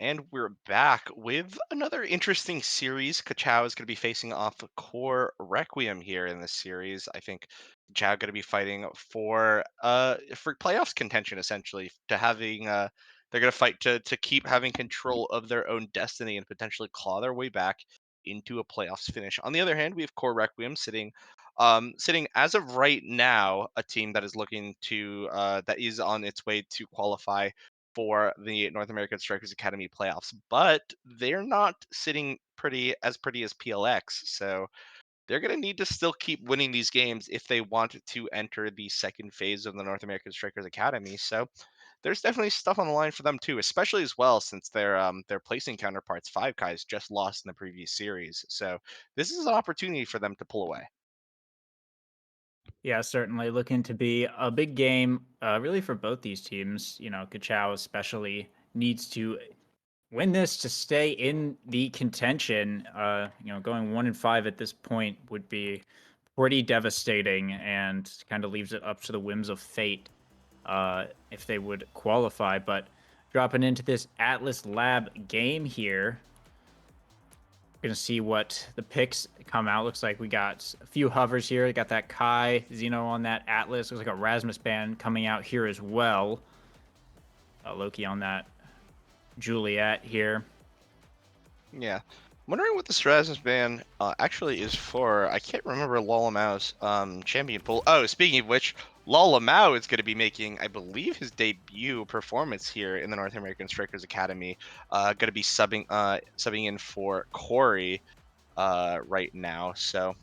And we're back with another interesting series. Kachao is going to be facing off Core Requiem here in this series. I think Kachao going to be fighting for playoffs contention essentially to having they're going to fight to keep having control of their own destiny and potentially claw their way back into a playoffs finish. On the other hand, we have Core Requiem sitting as of right now a team that is looking to that is on its way to qualify for the North American Strikers Academy playoffs, but they're not sitting pretty as PLX. So they're going to need to still keep winning these games if they want to enter the second phase of the North American Strikers Academy. So there's definitely stuff on the line for them too, especially as well since their placing counterparts Five Guys just lost in the previous series. So this is an opportunity for them to pull away. Yeah, certainly looking to be a big game, really for both these teams. You know, Kachao especially needs to win this to stay in the contention. You know, going 1-5 at this point would be pretty devastating, and kind of leaves it up to the whims of fate if they would qualify. But dropping into this Atlas Lab game here, gonna see what the picks come out. Looks like we got a few hovers here. We got that Kai Xeno on that Atlas. Looks like a Rasmus band coming out here as well. Loki on that Juliet here. Yeah. I'm wondering what the Strasmus ban actually is for. I can't remember Lolamao's champion pool. Oh, speaking of which, Lolamao is going to be making, I believe, his debut performance here in the North American Strikers Academy. Going to be subbing in for Corey right now. So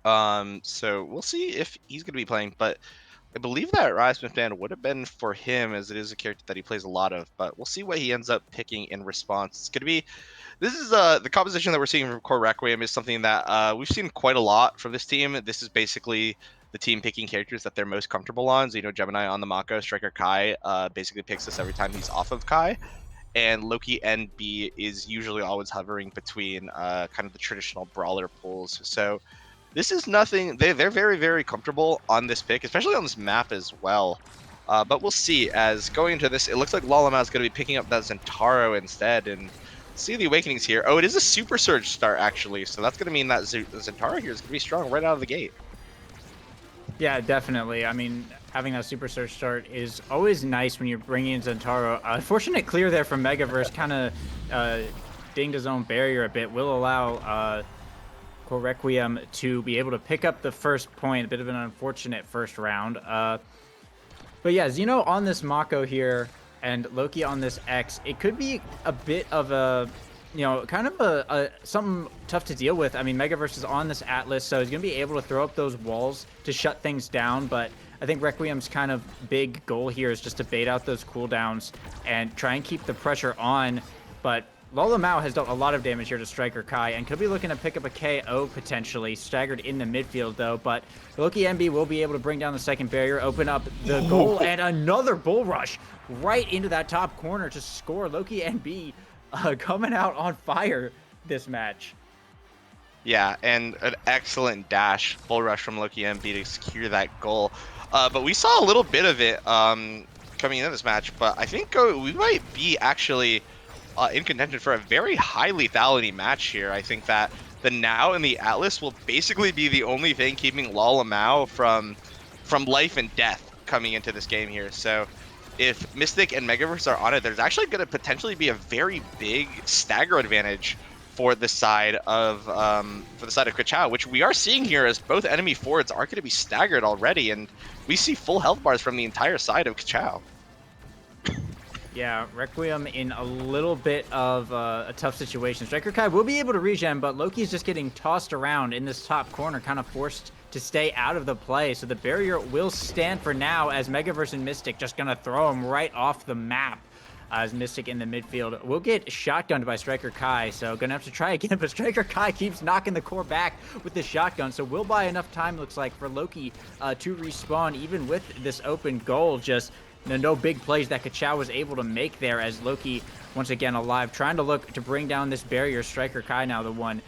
we'll see if he's going to be playing. But I believe that Rasmus ban would have been for him, as it is a character that he plays a lot of. But we'll see what he ends up picking in response. It's going to be this is the composition that we're seeing from Core Requiem is something that we've seen quite a lot from this team. This is basically the team picking characters that they're most comfortable on. So, Gemini on the Mako, Striker Kai basically picks this every time he's off of Kai. And Loki NB is usually always hovering between kind of the traditional brawler pools. So this is nothing. They're very, very comfortable on this pick, especially on this map as well. But we'll see. As going into this, it looks like Lalama is going to be picking up that Zentaro instead. And see the Awakenings here. Oh, it is a Super Surge start, actually. So that's going to mean that Zentaro here is going to be strong right out of the gate. Yeah, definitely. I mean, having that Super Surge start is always nice when you're bringing in Zentaro. Unfortunate clear there from Megaverse, kind of dinged his own barrier a bit. Will allow Core Requiem to be able to pick up the first point. A bit of an unfortunate first round. But yeah, Xeno on this Mako here and Loki on this X, it could be a bit of a, kind of a something tough to deal with. I mean, Megaverse is on this Atlas, so he's going to be able to throw up those walls to shut things down. But I think Requiem's kind of big goal here is just to bait out those cooldowns and try and keep the pressure on. But Lola Mao has done a lot of damage here to Striker Kai and could be looking to pick up a KO potentially, staggered in the midfield though, but Loki MB will be able to bring down the second barrier, open up the goal, and another bull rush right into that top corner to score. Loki NB coming out on fire this match. Yeah, and an excellent dash, bull rush from Loki MB to secure that goal. But we saw a little bit of it coming into this match, but I think we might be actually in contention for a very high lethality match here. I think that the Now and the Atlas will basically be the only thing keeping Lala Mao from life and death coming into this game here. So if Mystic and Megaverse are on it, there's actually going to potentially be a very big stagger advantage for the side of Kachao, which we are seeing here as both enemy forwards are going to be staggered already, and we see full health bars from the entire side of Kachao. Yeah, Requiem in a little bit of a tough situation. Striker Kai will be able to regen, but Loki's just getting tossed around in this top corner, kind of forced to stay out of the play. So the barrier will stand for now as Megaverse and Mystic just going to throw him right off the map. As Mystic in the midfield will get shotgunned by Striker Kai, so gonna have to try again, but Striker Kai keeps knocking the core back with the shotgun, so we'll buy enough time, looks like, for Loki to respawn, even with this open goal. Just no big plays that Kachao was able to make there, as Loki once again alive, trying to look to bring down this barrier. Striker Kai now the one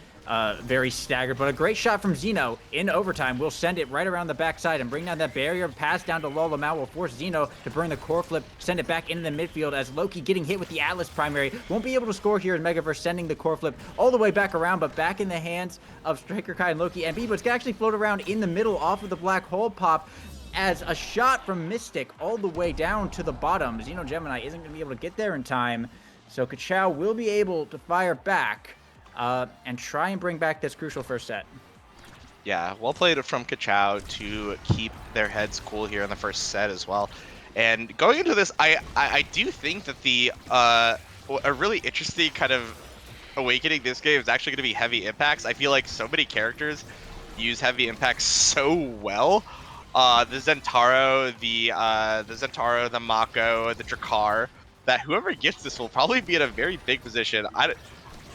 very staggered, but a great shot from Zeno in overtime will send it right around the backside and bring down that barrier. Pass down to Lola Mao will force Zeno to burn the core flip, send it back into the midfield as Loki getting hit with the Atlas primary. Won't be able to score here in Megaverse, sending the core flip all the way back around, but back in the hands of Striker Kai and Loki. And B, but it's gonna actually float around in the middle off of the black hole pop as a shot from Mystic all the way down to the bottom. Xeno Gemini isn't going to be able to get there in time, so Kachao will be able to fire back and try and bring back this crucial first set. Yeah, well played from Kachao to keep their heads cool here in the first set as well. And going into this, I do think that a really interesting kind of awakening this game is actually going to be heavy impacts. I feel like so many characters use heavy impacts so well. The Zentaro, the Mako, the Drakkar, that whoever gets this will probably be in a very big position.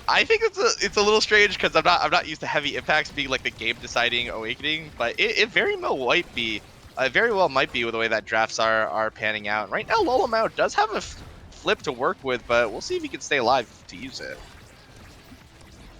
I think it's a little strange because I'm not used to heavy impacts being like the game deciding awakening, but it very well might be. Very well might be with the way that drafts are panning out. Right now, Lola Mao does have a flip to work with, but we'll see if he can stay alive to use it.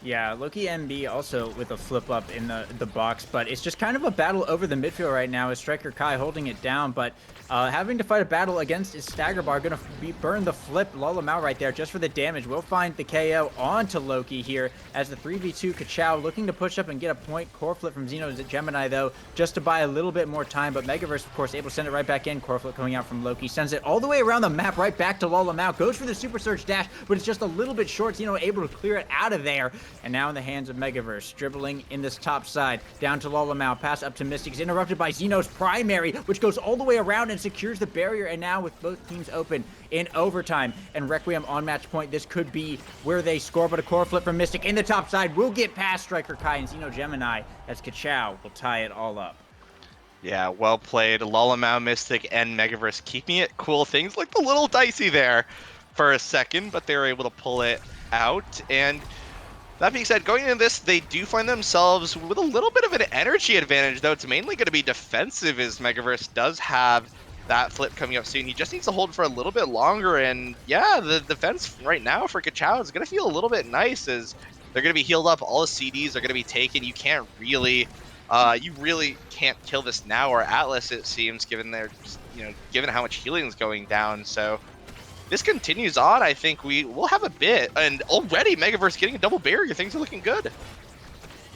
Yeah, Loki MB also with a flip up in the box, but it's just kind of a battle over the midfield right now as Striker Kai holding it down, but having to fight a battle against his Stagger Bar, gonna burn the flip Lola Mao right there just for the damage. We'll find the KO onto Loki here as the 3v2 Kachao looking to push up and get a point. Core flip from Xeno Gemini though, just to buy a little bit more time, but Megaverse of course able to send it right back in. Core flip coming out from Loki, sends it all the way around the map right back to Lola Mao, goes for the Super Surge dash, but it's just a little bit short. Xeno able to clear it out of there. And now in the hands of Megaverse, dribbling in this top side, down to Lola Mao, pass up to Mystic, is interrupted by Xeno's primary, which goes all the way around and secures the barrier, and now with both teams open in overtime, and Requiem on match point, this could be where they score, but a core flip from Mystic in the top side will get past Striker Kai and Xeno Gemini, as Kachao will tie it all up. Yeah, well played. Lola Mao, Mystic, and Megaverse keeping it cool. Things looked a little dicey there for a second, but they were able to pull it out, and that being said, going into this, they do find themselves with a little bit of an energy advantage, though it's mainly going to be defensive, as Megaverse does have that flip coming up soon. He just needs to hold for a little bit longer, and yeah, the defense right now for Kachao is going to feel a little bit nice, as they're going to be healed up. All the CDs are going to be taken. You really can't kill this now, or Atlas, it seems, given given how much healing is going down. So this continues on. I think we'll have a bit, and already Megaverse getting a double barrier. Things are looking good.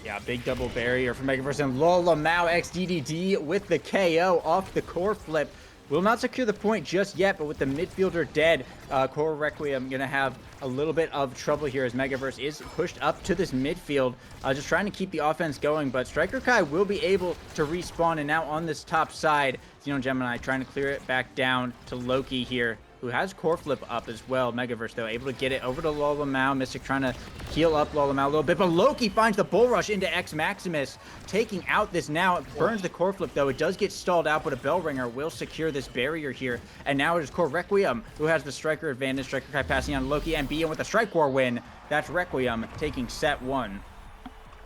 Yeah, big double barrier for Megaverse, and Lola Mao XDDD with the KO off the core flip. Will not secure the point just yet, but with the midfielder dead, Core Requiem going to have a little bit of trouble here as Megaverse is pushed up to this midfield, just trying to keep the offense going, but Striker Kai will be able to respawn, and now on this top side, Xeno Gemini trying to clear it back down to Loki here, who has core flip up as well. Megaverse, though, able to get it over to Lola Mao. Mystic trying to heal up Lola Mao a little bit, but Loki finds the bull rush into X Maximus, taking out this now. It burns the core flip, though. It does get stalled out, but a Bell Ringer will secure this barrier here. And now it is Core Requiem who has the striker advantage. Striker Kai passing on Loki and B, and with a Strike War win, that's Requiem taking set one.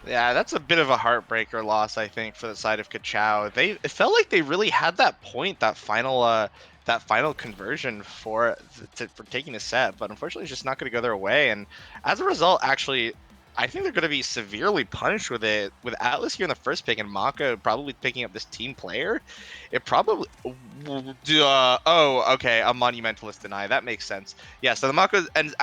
Yeah, that's a bit of a heartbreaker loss, I think, for the side of Kachao. It felt like they really had that point, that final conversion for taking the set, but unfortunately it's just not going to go their way. And as a result, actually, I think they're going to be severely punished with it, with Atlas here in the first pick and Mako probably picking up this team player. It probably oh, okay, a Monumentalist deny, that makes sense. Yeah, so the Mako ends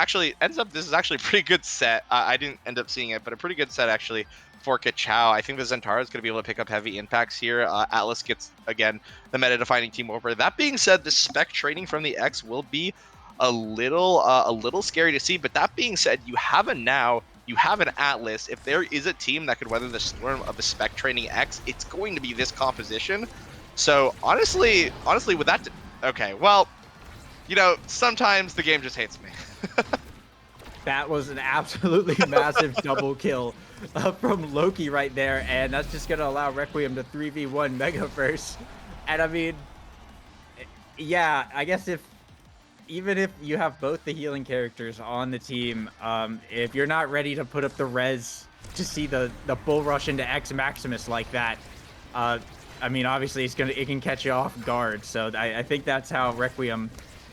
up, this is actually a pretty good set. I didn't end up seeing it, but a pretty good set actually for Kachao. I think the Zentaro is going to be able to pick up heavy impacts here. Atlas gets, again, the meta-defining team over. That being said, the spec training from the X will be a little scary to see, but that being said, you have an Atlas. If there is a team that could weather the storm of the spec training X, it's going to be this composition. So honestly, with that, okay, well, sometimes the game just hates me. That was an absolutely massive double kill from Loki right there, and that's just going to allow Requiem to 3v1 Megaverse. And I mean, yeah, I guess even if you have both the healing characters on the team, if you're not ready to put up the res to see the bull rush into X Maximus like that, I mean, obviously it can catch you off guard. So I think that's how Requiem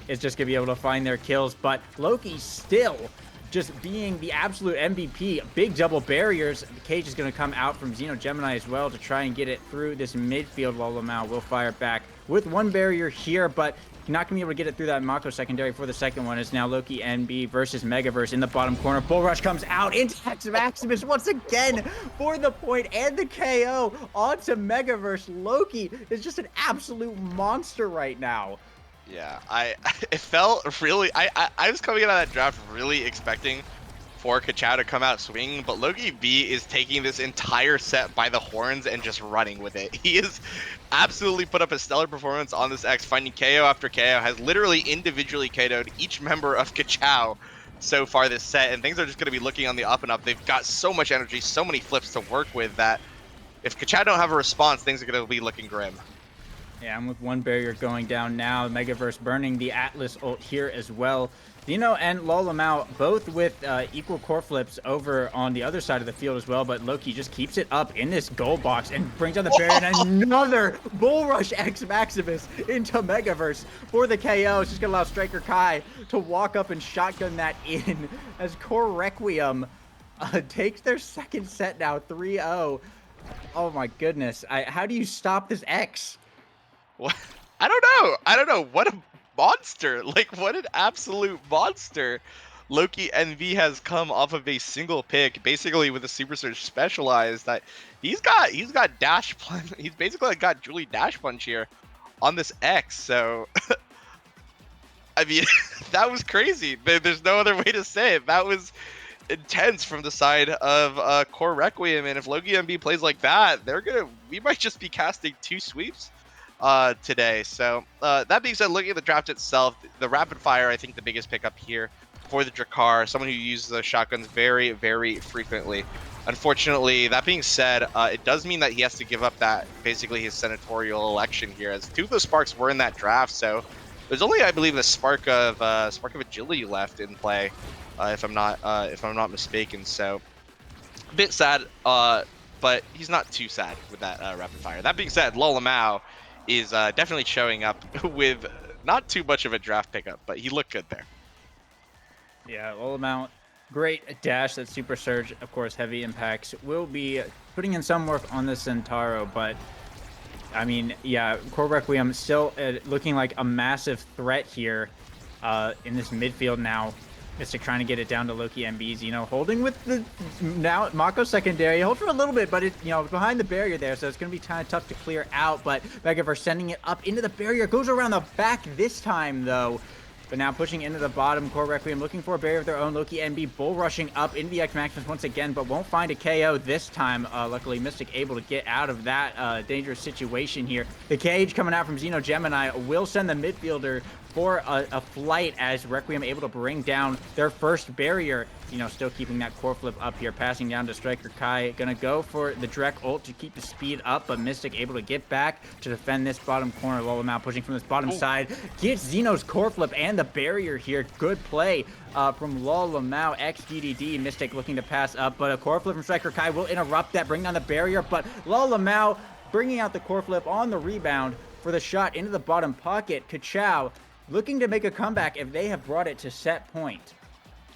is just gonna be able to find their kills. But Loki still just being the absolute MVP. Big double barriers. The cage is going to come out from Xeno Gemini as well to try and get it through this midfield. Lolamau will fire back with one barrier here, but not going to be able to get it through that Mako secondary for the second one. Is now Loki NB versus Megaverse in the bottom corner. Bull Rush comes out into Maximus once again for the point and the KO onto Megaverse. Loki is just an absolute monster right now. Yeah, it felt really. I was coming out of that draft really expecting for Kachao to come out swinging, but Loki B is taking this entire set by the horns and just running with it. He is absolutely put up a stellar performance on this X, finding KO after KO, has literally individually KO'd each member of Kachao so far this set, and things are just going to be looking on the up and up. They've got so much energy, so many flips to work with that if Kachao don't have a response, things are going to be looking grim. Yeah, I'm with one barrier going down now. Megaverse burning the Atlas ult here as well. Dino and Lolamau both with equal core flips over on the other side of the field as well, but Loki just keeps it up in this goal box and brings down the barrier, and another Bull Rush X Maximus into Megaverse for the KO. It's just going to allow Striker Kai to walk up and shotgun that in as Core Requiem takes their second set now, 3-0. Oh my goodness. How do you stop this X? What? I don't know. What a monster. Like, what an absolute monster. Loki NV has come off of a single pick, basically with a Super Surge specialized that he's got dash punch. He's basically got Julie dash punch here on this X. So I mean, that was crazy. There's no other way to say it. That was intense from the side of Core Requiem, and if Loki NB plays like that, we might just be casting 2 sweeps today. So that being said, looking at the draft itself, the rapid fire, I think the biggest pickup here for the Drakkar, someone who uses the shotguns very, very frequently. Unfortunately, that being said, it does mean that he has to give up that basically his senatorial election here, as 2 of the sparks were in that draft. So there's only, I believe, the spark of agility left in play, if I'm not mistaken. So a bit sad, but he's not too sad with that rapid fire. That being said, Lolamau is definitely showing up with not too much of a draft pickup, but he looked good there. Yeah, Lolamau, great dash. That Super Surge, of course, heavy impacts. Will be putting in some work on the Centauro, but I mean, yeah, Core Requiem still looking like a massive threat here in this midfield now. Mystic trying to get it down to Loki MBs, holding with the now Mako secondary. Hold for a little bit, but it, behind the barrier there, so it's going to be kind of tough to clear out. But Megaverse sending it up into the barrier, goes around the back this time, though. But now pushing into the bottom, Core Requiem looking for a barrier of their own. Loki NB bull rushing up into the X Maximus once again, but won't find a KO this time. Luckily, Mystic able to get out of that dangerous situation here. The cage coming out from Xeno Gemini will send the midfielder for a flight, as Requiem able to bring down their first barrier. Still keeping that core flip up here, passing down to Striker Kai. Gonna go for the Drek ult to keep the speed up, but Mystic able to get back to defend this bottom corner. Lolamau pushing from this bottom side. Gets Xeno's core flip and the barrier here. Good play from Lolamau. XDDD. Mystic looking to pass up, but a core flip from Striker Kai will interrupt that, bring down the barrier, but Lolamau bringing out the core flip on the rebound for the shot into the bottom pocket. Kachao looking to make a comeback if they have brought it to set point.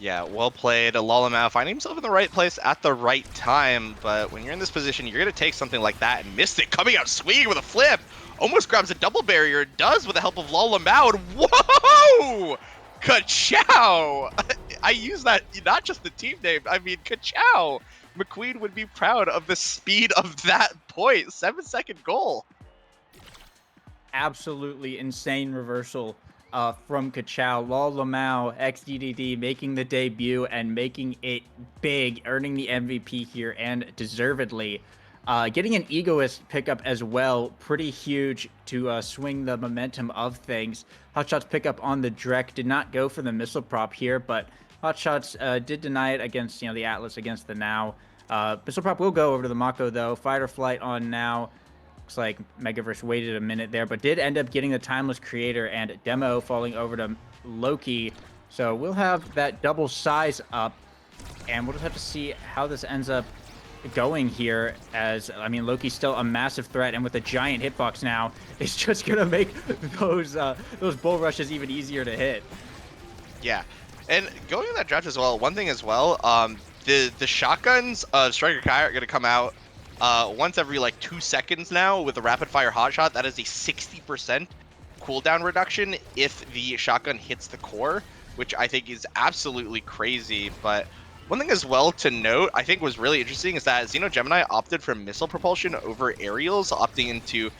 Yeah, well played. Lolamau finding himself in the right place at the right time, but when you're in this position, you're going to take something like that, and Mystic coming out swinging with a flip. Almost grabs a double barrier, does with the help of Lolamau, and whoa! Kachao! I use that, not just the team name, I mean Kachao. McQueen would be proud of the speed of that point. 7-second goal. Absolutely insane reversal from Kachao. Lolamau, XDDD making the debut and making it big, earning the MVP here, and deservedly. Getting an Egoist pickup as well, pretty huge to swing the momentum of things. Hotshots pickup on the Drek, did not go for the missile prop here, but Hotshots did deny it against the Atlas, against the Now. Missile prop will go over to the Mako though. Fight or flight on Now. Looks like Megaverse waited a minute there, but did end up getting the Timeless Creator and Demo falling over to Loki. So we'll have that double size up, and we'll just have to see how this ends up going here, as, I mean, Loki's still a massive threat, and with a giant hitbox now, it's just going to make those bull rushes even easier to hit. Yeah. And going in that draft as well, one thing as well, the shotguns of Striker Kai are gonna come out once every like 2 seconds now with a rapid fire hot shot. That is a 60% cooldown reduction if the shotgun hits the core, which I think is absolutely crazy. But one thing as well to note, I think was really interesting is that Xeno Gemini opted for missile propulsion over aerials, opting into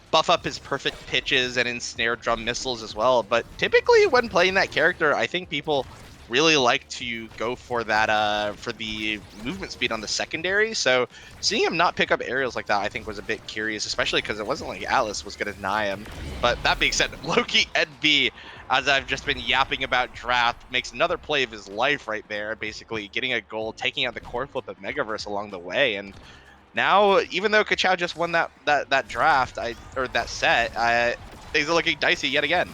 buff up his perfect pitches and ensnare drum missiles as well. But typically when playing that character, I think people really like to go for that for the movement speed on the secondary. So seeing him not pick up aerials like that, I think was a bit curious, especially because it wasn't like Atlas was going to deny him. But that being said, Loki NB, as I've just been yapping about draft, makes another play of his life right there, basically getting a goal, taking out the core flip of Megaverse along the way. And now, even though Kachao just won that draft, or that set, things are looking dicey yet again.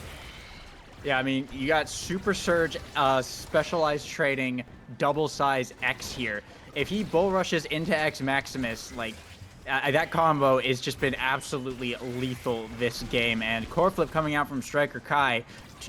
Yeah, I mean, you got Super Surge, specialized trading, double size X here. If he bull rushes into X Maximus, like, that combo has just been absolutely lethal this game. And core flip coming out from Striker Kai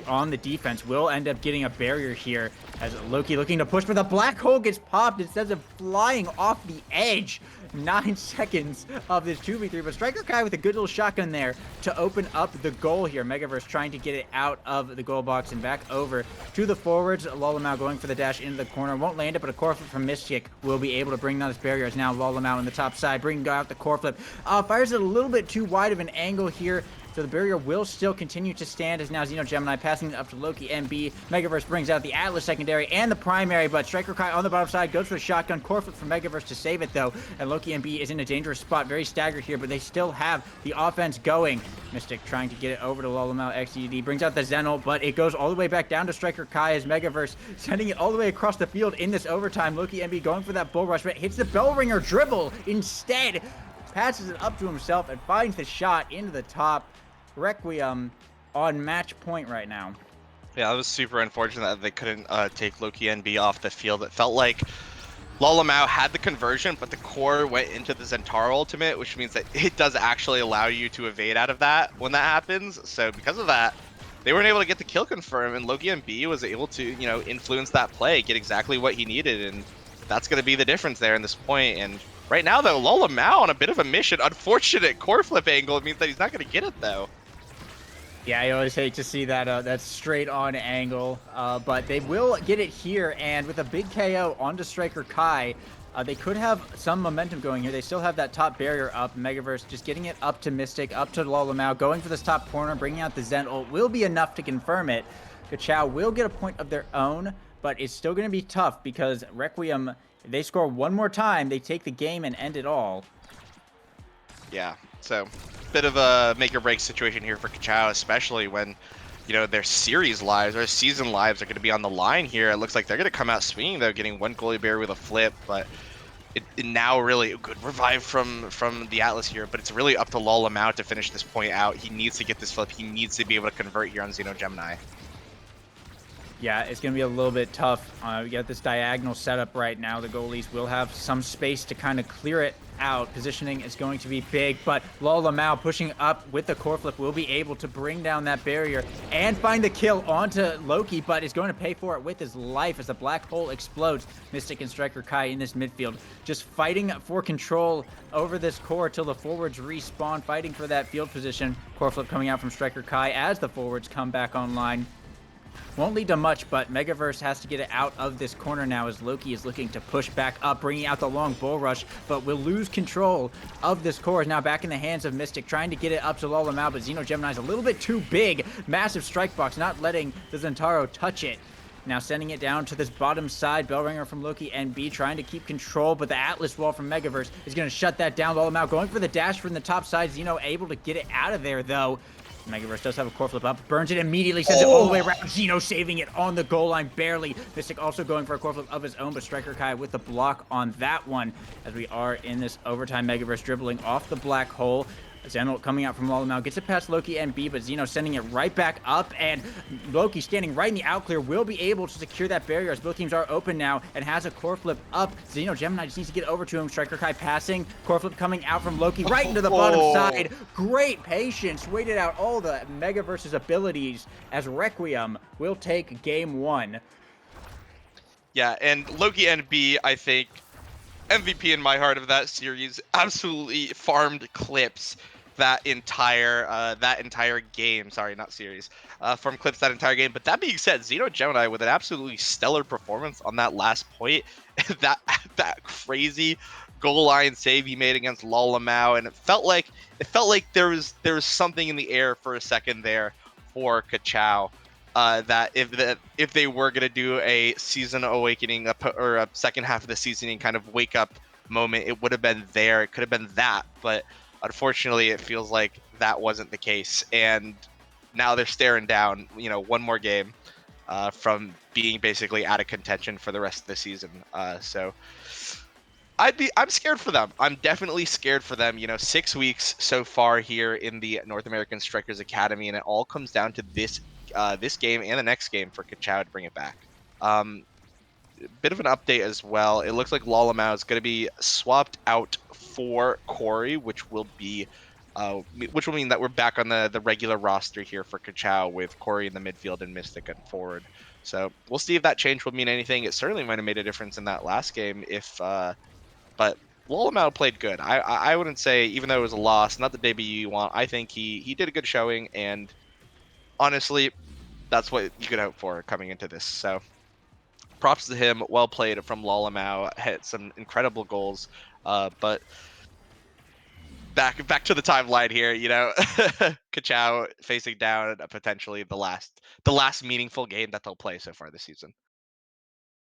on the defense will end up getting a barrier here as Loki looking to push, but the black hole gets popped instead of flying off the edge. 9 seconds of this 2v3, but Striker Kai with a good little shotgun there to open up the goal here. Megaverse trying to get it out of the goal box and back over to the forwards. Lolamau going for the dash into the corner. Won't land it, but a core flip from Mystic will be able to bring down this barrier as now Lolamau on the top side, bringing out the core flip. Fires it a little bit too wide of an angle here. So the barrier will still continue to stand as now Xeno Gemini passing it up to Loki NB. Megaverse brings out the Atlas secondary and the primary, but Striker Kai on the bottom side goes for the shotgun. Core flip from Megaverse to save it though. And Loki NB is in a dangerous spot, very staggered here, but they still have the offense going. Mystic trying to get it over to Lolamau XED. Brings out the Zenol, but it goes all the way back down to Striker Kai as Megaverse sending it all the way across the field in this overtime. Loki NB going for that bull rush, but hits the bell ringer dribble instead. Passes it up to himself and finds the shot into the top. Requiem on match point right now. Yeah, it was super unfortunate that they couldn't take Loki NB off the field. It felt like Lolamau had the conversion, but the core went into the Zentaro ultimate, which means that it does actually allow you to evade out of that when that happens. So because of that, they weren't able to get the kill confirm, and Loki NB was able to, influence that play, get exactly what he needed, and that's going to be the difference there in this point. And right now, though, Lolamau on a bit of a mission. Unfortunate core flip angle. It means that he's not going to get it, though. Yeah, I always hate to see that that straight on angle, but they will get it here, and with a big KO onto Striker Kai, they could have some momentum going here. They still have that top barrier up. Megaverse just getting it up to Mystic, up to Lolamau, going for this top corner, bringing out the Zen ult will be enough to confirm it. Kachao will get a point of their own, but it's still going to be tough because Requiem, if they score one more time, they take the game and end it all. Yeah, so bit of a make or break situation here for Kachao, especially when, their series lives or season lives are going to be on the line here. It looks like they're going to come out swinging, though, getting one goalie barrier with a flip, but it now really a good revive from the Atlas here, but it's really up to Lolamau to finish this point out. He needs to get this flip. He needs to be able to convert here on Xeno Gemini. Yeah, it's going to be a little bit tough. We got this diagonal setup right now. The goalies will have some space to kind of clear it out. Positioning is going to be big, but Lolamau pushing up with the core flip will be able to bring down that barrier and find the kill onto Loki, but is going to pay for it with his life as the black hole explodes. Mystic and Striker Kai in this midfield, just fighting for control over this core till the forwards respawn, fighting for that field position. Core flip coming out from Striker Kai as the forwards come back online. Won't lead to much, but Megaverse has to get it out of this corner now as Loki is looking to push back up, bringing out the long bull rush, but will lose control of this core. Is now back in the hands of Mystic, trying to get it up to Lolamau, but Xeno Gemini is a little bit too big. Massive strike box, not letting the Zentaro touch it. Now sending it down to this bottom side. Bellringer from Loki NB trying to keep control, but the Atlas wall from Megaverse is going to shut that down. Lolamau going for the dash from the top side. Xeno able to get it out of there, though. Megaverse does have a core flip up, burns it immediately, sends it all the way around. Xeno saving it on the goal line, barely. Mystic also going for a core flip of his own, but Striker Kai with the block on that one as we are in this overtime. Megaverse dribbling off the black hole. Zenol coming out from Lolamau, gets it past Loki NB, but Xeno sending it right back up, and Loki standing right in the outclear will be able to secure that barrier as both teams are open now and has a core flip up. Xeno Gemini just needs to get over to him. Striker Kai passing, core flip coming out from Loki right into the bottom side. Great patience, waited out all the Megaverse's abilities as Requiem will take game one. Yeah, and Loki and B, I think MVP in my heart of that series, absolutely farmed clips that entire game. Sorry, not series. From clips that entire game. But that being said, Xeno Gemini with an absolutely stellar performance on that last point, that that crazy goal line save he made against Lolamau, and it felt like there was something in the air for a second there for Kachao. That if they were gonna do a season awakening or a second half of the season and kind of wake up moment, it would have been there. It could have been that, but unfortunately, it feels like that wasn't the case. And now they're staring down, one more game from being basically out of contention for the rest of the season. So I'm scared for them. I'm definitely scared for them. 6 weeks so far here in the North American Strikers Academy, and it all comes down to this game and the next game for Kachao to bring it back. Bit of an update as well. It looks like Lolamau is going to be swapped out for Corey, which will mean that we're back on the regular roster here for Kachao with Corey in the midfield and Mystic and forward. So we'll see if that change will mean anything. It certainly might have made a difference in that last game but Lolamau played good. I wouldn't say, even though it was a loss, not the debut you want. I think he did a good showing, and honestly, that's what you could hope for coming into this. So props to him. Well played from Lolamau. Hit some incredible goals. But back to the timeline here. Kachao facing down potentially the last meaningful game that they'll play so far this season.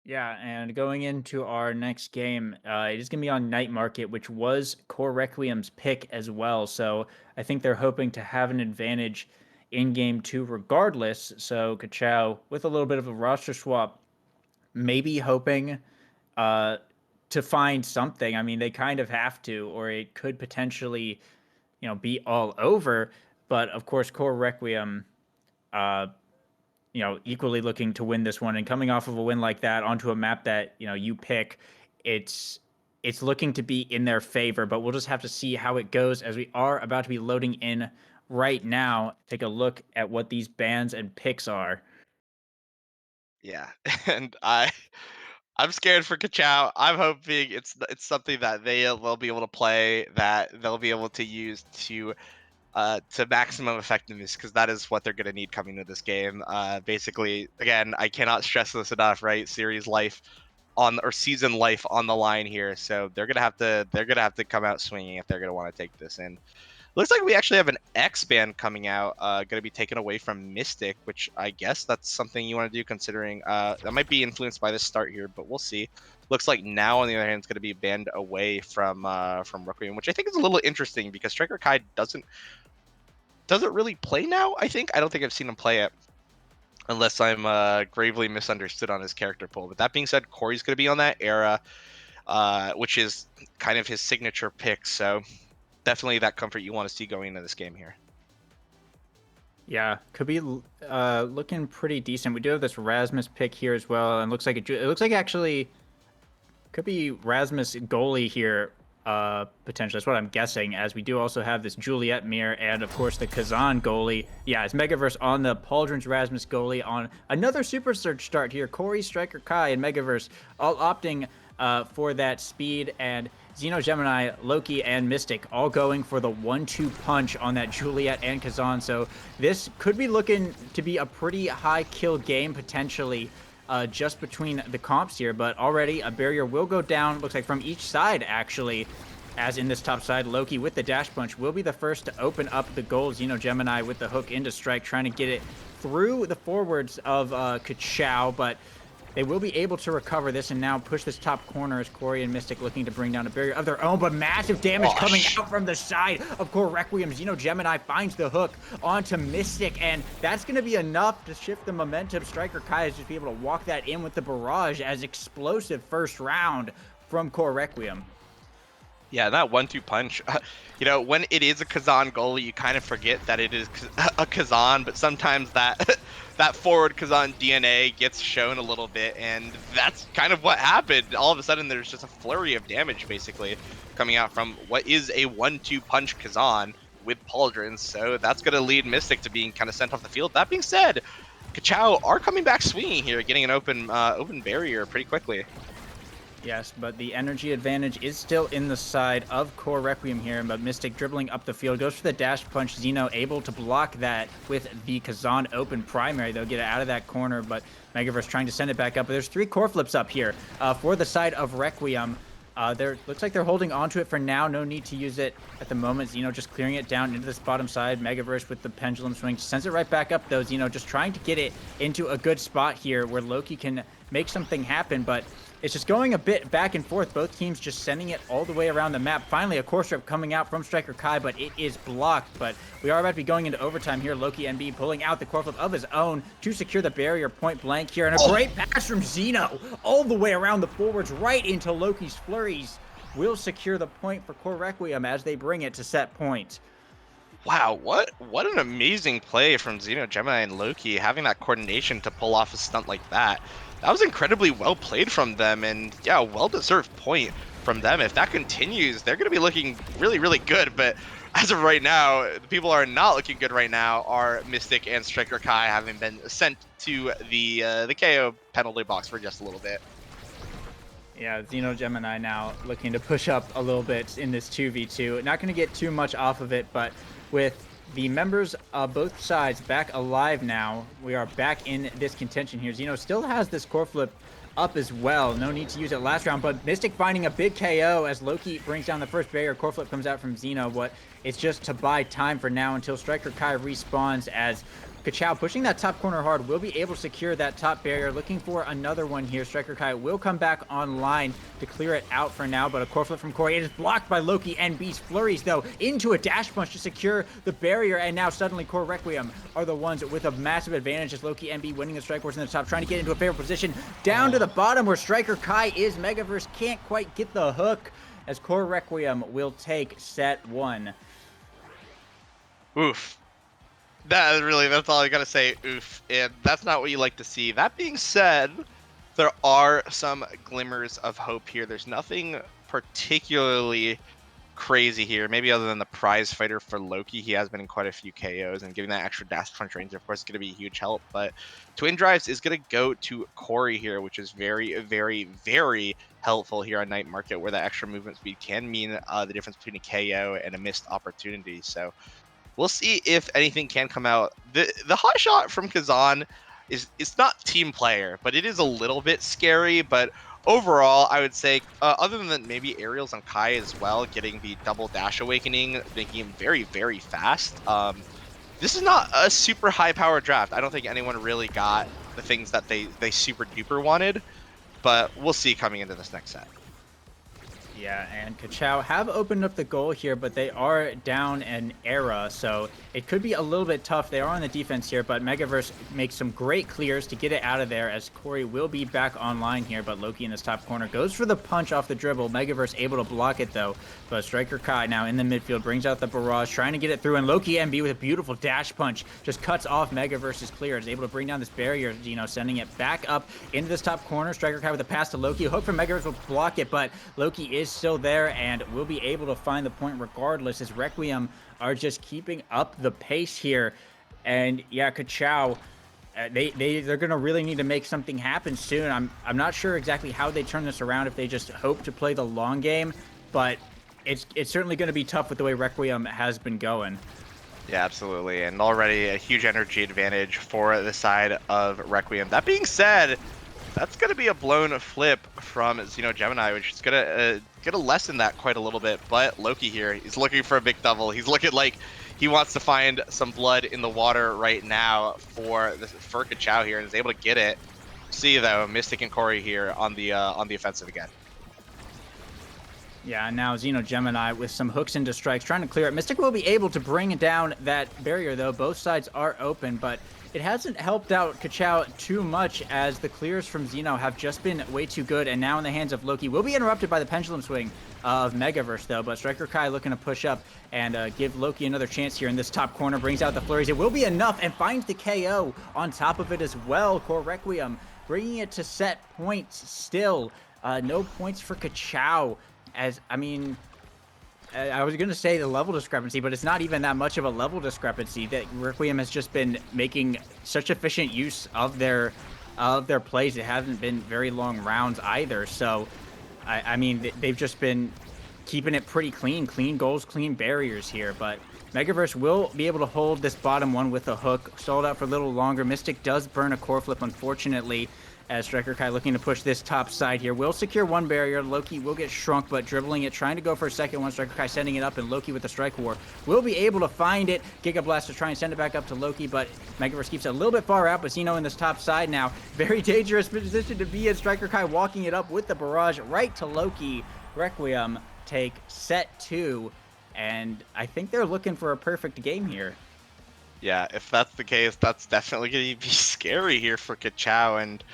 Yeah, and going into our next game, it is going to be on Night Market, which was Core Requiem's pick as well. So I think they're hoping to have an advantage in game two regardless. So Kachao, with a little bit of a roster swap, maybe hoping uh, to find something. I mean, they kind of have to, or it could potentially, be all over. But of course, Core Requiem, uh, equally looking to win this one and coming off of a win like that onto a map that, you pick, it's it's looking to be in their favor, but we'll just have to see how it goes as we are about to be loading in right now. Take a look at what these bans and picks are. Yeah, and I'm scared for Kachao. I'm hoping it's something that they'll be able to play, that they'll be able to use to maximum effectiveness, because that is what they're going to need coming to this game. Basically, again, I cannot stress this enough, right? Series life or season life on the line here, so they're gonna have to come out swinging if they're gonna want to take this in. Looks like we actually have an X band coming out, going to be taken away from Mystic, which I guess that's something you want to do, considering that might be influenced by this start here, but we'll see. Looks like now, on the other hand, it's going to be banned away from Requiem, which I think is a little interesting because Striker Kai doesn't really play now. I don't think I've seen him play it, unless I'm gravely misunderstood on his character pool. But that being said, Corey's going to be on that era, which is kind of his signature pick. So definitely that comfort you want to see going into this game here. Yeah, could be looking pretty decent. We do have this Rasmus pick here as well, and it looks like actually could be Rasmus goalie here, potentially. That's what I'm guessing, as we do also have this Juliet mirror and, of course, the Kazan goalie. Yeah, it's Megaverse on the Pauldron's Rasmus goalie on another Super Search start here. Corey, Striker Kai, and Megaverse all opting for that speed, and Xeno Gemini, Loki, and Mystic all going for the 1-2 punch on that Juliet and Kazan. So this could be looking to be a pretty high kill game, potentially. Just between the comps here, but already a barrier will go down. Looks like from each side, actually, as in this top side. Loki with the dash punch will be the first to open up the goal. Xeno Gemini with the hook into strike, trying to get it through the forwards of Kachao, but they will be able to recover this and now push this top corner as Corey and Mystic looking to bring down a barrier of their own, but massive damage coming out from the side of Core Requiem. Xeno Gemini finds the hook onto Mystic, and that's going to be enough to shift the momentum. Striker Kai is just be able to walk that in with the barrage as explosive first round from Core Requiem. Yeah, that 1-2 punch. When it is a Kazan goalie, you kind of forget that it is a Kazan, but sometimes that that forward Kazan DNA gets shown a little bit, and that's kind of what happened. All of a sudden, there's just a flurry of damage, basically, coming out from what is a 1-2 punch Kazan with Pauldrons, so that's going to lead Mystic to being kind of sent off the field. That being said, Ka are coming back swinging here, getting an open barrier pretty quickly. Yes, but the energy advantage is still in the side of Core Requiem here, but Mystic dribbling up the field, goes for the dash punch. Xeno able to block that with the Kazan open primary. They'll get it out of that corner, but Megaverse trying to send it back up. But there's 3 core flips up here for the side of Requiem. Looks like they're holding onto it for now. No need to use it at the moment. Xeno just clearing it down into this bottom side. Megaverse with the pendulum swing sends it right back up though. Xeno just trying to get it into a good spot here where Loki can make something happen, but it's just going a bit back and forth. Both teams just sending it all the way around the map. Finally, a core strip coming out from Striker Kai, but it is blocked. But we are about to be going into overtime here. Loki NB pulling out the core flip of his own to secure the barrier point blank here. And a great pass from Xeno all the way around the forwards right into Loki's flurries. Will secure the point for Core Requiem as they bring it to set point. Wow, what an amazing play from Xeno, Gemini, and Loki, having that coordination to pull off a stunt like that. That was incredibly well played from them, and yeah, well-deserved point from them. If that continues, they're going to be looking really, really good, but as of right now, the people are not looking good right now are Mystic and Striker Kai, having been sent to the KO penalty box for just a little bit. Yeah, Xeno Gemini now looking to push up a little bit in this 2v2. Not going to get too much off of it, but with the members of both sides back alive now, we are back in this contention here. Xeno still has this core flip up as well. No need to use it last round, but Mystic finding a big KO as Loki brings down the first barrier. Core flip comes out from Xeno, but it's just to buy time for now until Striker Kai respawns as Ka pushing that top corner hard will be able to secure that top barrier. Looking for another one here. Striker Kai will come back online to clear it out for now, but a core flip from Corey. It is blocked by Loki and Beast flurries, though, into a dash punch to secure the barrier, and now suddenly Core Requiem are the ones with a massive advantage as Loki and B winning the strike force in the top, trying to get into a favorable position. Down to the bottom where Striker Kai is. Megaverse can't quite get the hook as Core Requiem will take set 1. Oof. That's all I gotta say, oof. And that's not what you like to see. That being said, there are some glimmers of hope here. There's nothing particularly crazy here, maybe other than the prize fighter for Loki. He has been in quite a few KOs, and giving that extra dash punch range, of course, is going to be a huge help. But Twin Drives is going to go to Corey here, which is very, very, very helpful here on Night Market, where that extra movement speed can mean the difference between a KO and a missed opportunity. So we'll see if anything can come out. The hot shot from Kazan it's not team player, but it is a little bit scary. But overall, I would say, other than maybe aerials on Kai as well, getting the double dash awakening, making him very, very fast. This is not a super high power draft. I don't think anyone really got the things that they super duper wanted, but we'll see coming into this next set. Yeah, and Ka have opened up the goal here, but they are down an era, so it could be a little bit tough. They are on the defense here, but Megaverse makes some great clears to get it out of there as Corey will be back online here, but Loki in this top corner goes for the punch off the dribble. Megaverse able to block it, though, but Striker Kai now in the midfield brings out the barrage, trying to get it through, and Loki MB with a beautiful dash punch just cuts off Megaverse's clear. Is able to bring down this barrier, sending it back up into this top corner. Striker Kai with a pass to Loki. A hook from Megaverse will block it, but Loki is still there and will be able to find the point regardless as Requiem are just keeping up the pace here. And yeah, Ka they're gonna really need to make something happen soon. I'm not sure exactly how they turn this around, if they just hope to play the long game, but it's certainly going to be tough with the way Requiem has been going. Yeah, absolutely, and already a huge energy advantage for the side of Requiem. That being said, that's going to be a blown flip from Xeno Gemini, which is going to lessen that quite a little bit. But Loki here, he's looking for a big double. He's looking like he wants to find some blood in the water right now for Ka here, and is able to get it. See though, Mystic and Corey here on the offensive again. Yeah, now Xeno Gemini with some hooks into strikes, trying to clear it. Mystic will be able to bring down that barrier, though. Both sides are open, but it hasn't helped out Ka too much as the clears from Xeno have just been way too good, and now in the hands of Loki. Will be interrupted by the pendulum swing of Megaverse, though, but Striker Kai looking to push up and give Loki another chance here in this top corner. Brings out the flurries. It will be enough and finds the KO on top of it as well. Core Requiem bringing it to set points still. No points for Ka. As, I mean, I was going to say the level discrepancy, but it's not even that much of a level discrepancy. That Requiem has just been making such efficient use of their plays. It hasn't been very long rounds either. So, I mean, they've just been keeping it pretty clean, clean goals, clean barriers here. But Megaverse will be able to hold this bottom one with a hook. Stalled out for a little longer. Mystic does burn a core flip, unfortunately, as Striker Kai looking to push this top side here. Will secure one barrier. Loki will get shrunk, but dribbling it, trying to go for a second one. Striker Kai sending it up, and Loki with the Strike War will be able to find it. Giga Blast to try and send it back up to Loki, but Megaverse keeps it a little bit far out. But Zeno in this top side now. Very dangerous position to be in. Striker Kai walking it up with the barrage right to Loki. Requiem take set 2, and I think they're looking for a perfect game here. Yeah, if that's the case, that's definitely going to be scary here for Kachao. And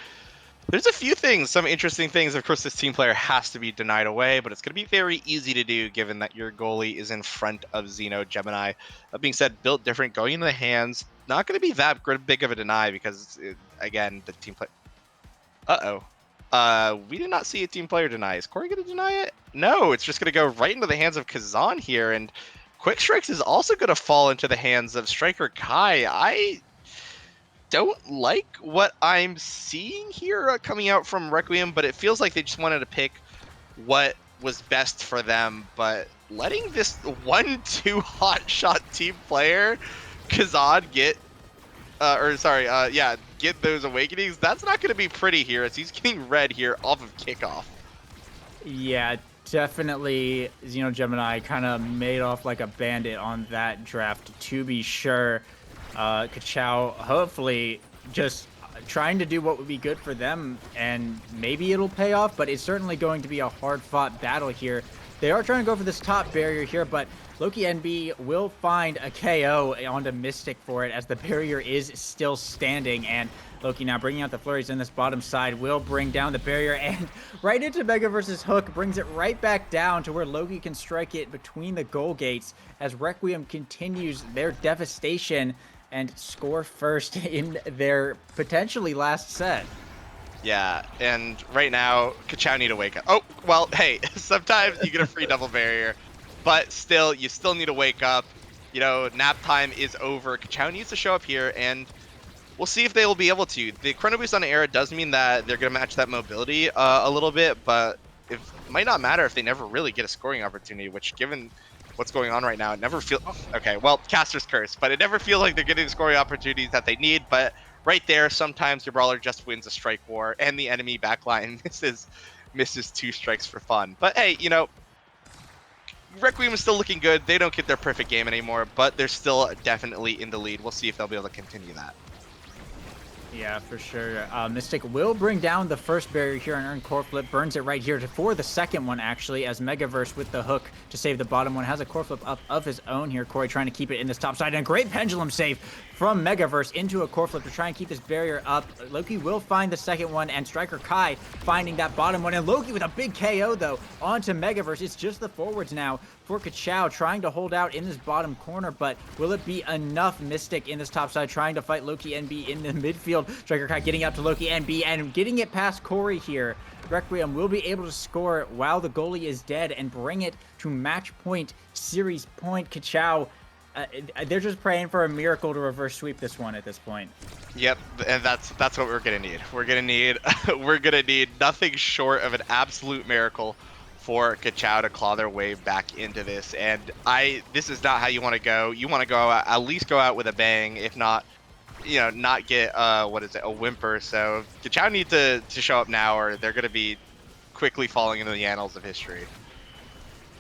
there's a few things, some interesting things. Of course, this team player has to be denied away, but it's going to be very easy to do given that your goalie is in front of Xeno Gemini. That being said, built different, going into the hands, not going to be that big of a deny because, again, the team play. Uh-oh. We did not see a team player deny. Is Corey going to deny it? No, it's just going to go right into the hands of Kazan here, and Quick Strikes is also going to fall into the hands of Striker Kai. I don't like what I'm seeing here coming out from Requiem, but it feels like they just wanted to pick what was best for them. But letting this 1-2 hot shot team player, Kazan, get those awakenings, that's not going to be pretty here as he's getting red here off of kickoff. Yeah, definitely Xeno Gemini kind of made off like a bandit on that draft, to be sure. Kachao hopefully just trying to do what would be good for them, and maybe it'll pay off, but it's certainly going to be a hard-fought battle here. They are trying to go for this top barrier here, but Loki NB will find a KO onto Mystic for it as the barrier is still standing, and Loki now bringing out the flurries in this bottom side will bring down the barrier, and right into Megaverse's hook, brings it right back down to where Loki can strike it between the goal gates as Requiem continues their devastation and score first in their potentially last set. Yeah, and right now, Kachao need to wake up. Oh, well, hey, sometimes you get a free double barrier, but still, you still need to wake up. You know, nap time is over. Kachao needs to show up here, and we'll see if they will be able to. The Chrono Boost on Era does mean that they're going to match that mobility a little bit, but it might not matter if they never really get a scoring opportunity, which, given what's going on right now, it never feels... Okay, well, Caster's Curse, but it never feels like they're getting the scoring opportunities that they need, but right there, sometimes your brawler just wins a strike war, and the enemy backline misses 2 strikes for fun. But hey, you know, Requiem is still looking good. They don't get their perfect game anymore, but they're still definitely in the lead. We'll see if they'll be able to continue that. Yeah, for sure. Mystic will bring down the first barrier here and earn core flip. Burns it right here for the second one, actually, as Megaverse with the hook to save the bottom one. Has a core flip up of his own here. Corey trying to keep it in this top side. And a great pendulum save from Megaverse into a core flip to try and keep this barrier up. Loki will find the second one, and Striker Kai finding that bottom one. And Loki with a big KO, though, onto Megaverse. It's just the forwards now for Kachao, trying to hold out in this bottom corner, but will it be enough? Mystic in this top side trying to fight Loki NB in the midfield. Striker Kai getting out to Loki NB and getting it past Corey here. Requiem will be able to score while the goalie is dead and bring it to match point, series point. Kachao, they're just praying for a miracle to reverse sweep this one at this point. Yep, and that's what we're gonna need. We're gonna need nothing short of an absolute miracle for Kachao to claw their way back into this. And this is not how you want to go. You want to go out, at least go out with a bang, if not, you know, not get a whimper. So Kachao need to show up now, or they're going to be quickly falling into the annals of history.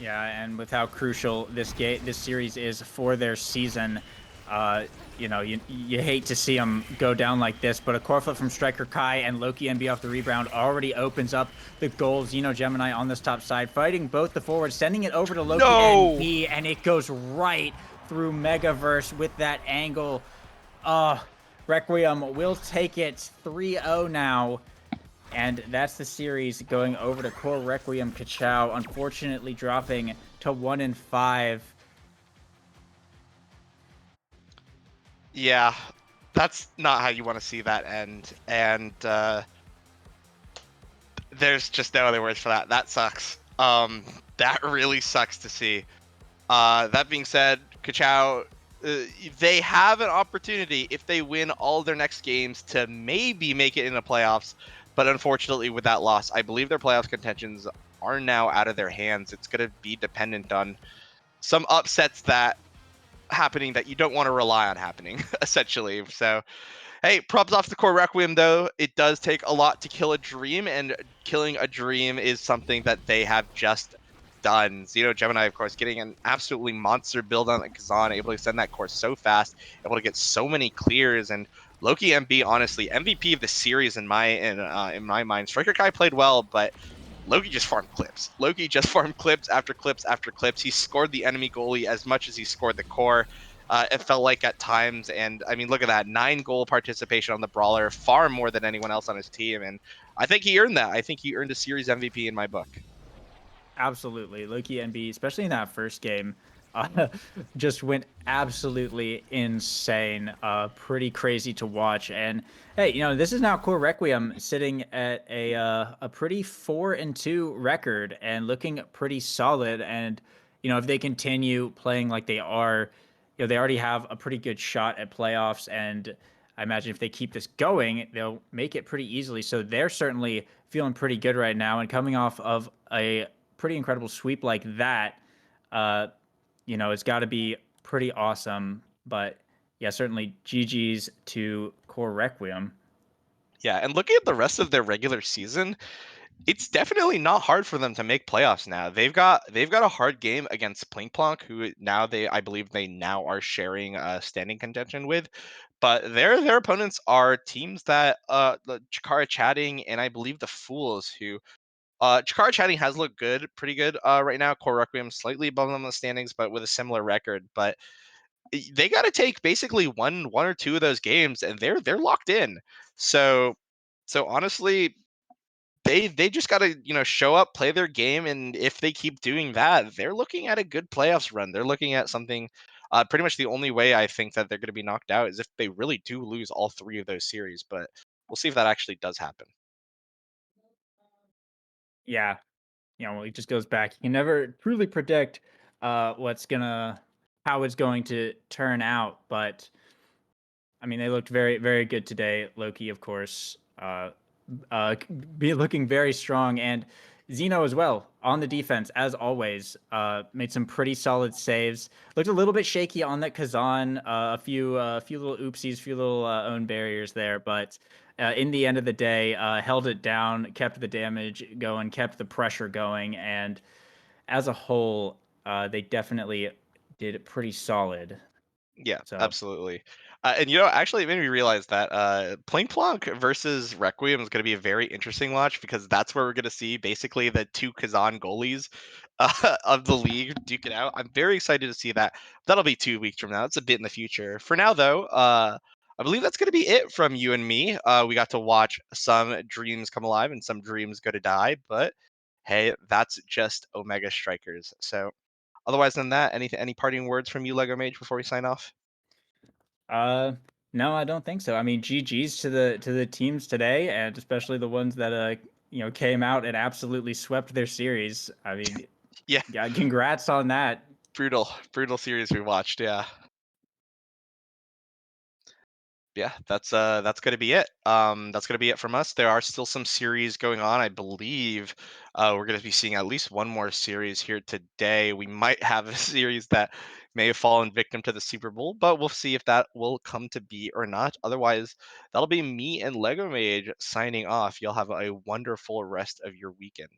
Yeah, and with how crucial this series is for their season, you know, you hate to see them go down like this, but a core flip from Striker Kai and Loki NB off the rebound already opens up the goal. Xeno Gemini on this top side, fighting both the forwards, sending it over to Loki NB, and it goes right through Megaverse with that angle. Requiem will take it 3-0 now. And that's the series going over to Core Requiem Kachao, unfortunately dropping to 1-5. Yeah, that's not how you want to see that end. And there's just no other words for that. That sucks. That really sucks to see. That being said, Kachao, uh, they have an opportunity if they win all their next games to maybe make it in the playoffs. But unfortunately, with that loss, I believe their playoff contentions are now out of their hands. It's going to be dependent on some upsets that happening that you don't want to rely on happening, essentially. So hey, props off the core Requiem, though. It does take a lot to kill a dream, and killing a dream is something that they have just done. Xeno Gemini, of course, getting an absolutely monster build on the Kazan, able to send that core so fast, able to get so many clears, and Loki MB, honestly, MVP of the series in my mind. Striker Kai played well, but Loki just farmed clips. Loki just farmed clips after clips after clips. He scored the enemy goalie as much as he scored the core. It felt like at times, and I mean, look at that 9 goal participation on the brawler, far more than anyone else on his team, and I think he earned that. I think he earned a series MVP in my book. Absolutely. Loki NB, especially in that first game, uh, just went absolutely insane. Pretty crazy to watch. And hey, this is now Core Requiem sitting at a pretty 4-2 record and looking pretty solid. And if they continue playing like they are, they already have a pretty good shot at playoffs. And I imagine if they keep this going, they'll make it pretty easily. So they're certainly feeling pretty good right now. And coming off of a pretty incredible sweep like that, uh, it's got to be pretty awesome. But yeah, certainly GG's to Core Requiem. Yeah, and looking at the rest of their regular season, it's definitely not hard for them to make playoffs now. They've got a hard game against Plinkplonk, who now I believe they now are sharing standing contention with. But their opponents are teams that the Chikara Chatting and I believe the Fools, who Chikara Chatting has looked good, pretty good right now. Core Requiem slightly above them in the standings, but with a similar record. But they got to take basically one or two of those games, and they're locked in. So honestly, they just got to show up, play their game, and if they keep doing that, they're looking at a good playoffs run. They're looking at something. Pretty much the only way I think that they're going to be knocked out is if they really do lose all 3 of those series. But we'll see if that actually does happen. Yeah, it just goes back. You can never truly predict how it's going to turn out, but I mean, they looked very, very good today. Loki, of course, be looking very strong, and Zeno as well on the defense as always. Made some pretty solid saves. Looked a little bit shaky on that Kazan. A few little oopsies, few little own barriers there, but in the end of the day, held it down, kept the damage going, kept the pressure going, and as a whole, they definitely did pretty solid. Yeah, So absolutely. And actually, it made me realize that Plain Plonk versus Requiem is going to be a very interesting watch because that's where we're going to see basically the 2 Kazan goalies of the league duke it out. I'm very excited to see that. That'll be 2 weeks from now. It's a bit in the future. For now, though, I believe that's going to be it from you and me. We got to watch some dreams come alive and some dreams go to die, but hey, that's just Omega Strikers. So otherwise than that, any parting words from you, Lego Mage, before we sign off? Uh, no, I don't think so. I mean, GG's to the teams today, and especially the ones that came out and absolutely swept their series. I mean, Yeah, yeah, congrats on that. brutal series we watched. Yeah, yeah, that's gonna be it. That's gonna be it from us. There are still some series going on. I believe we're gonna be seeing at least one more series here today. We might have a series that may have fallen victim to the Super Bowl, but we'll see if that will come to be or not. Otherwise, that'll be me and Lego Mage signing off. You'll have a wonderful rest of your weekend.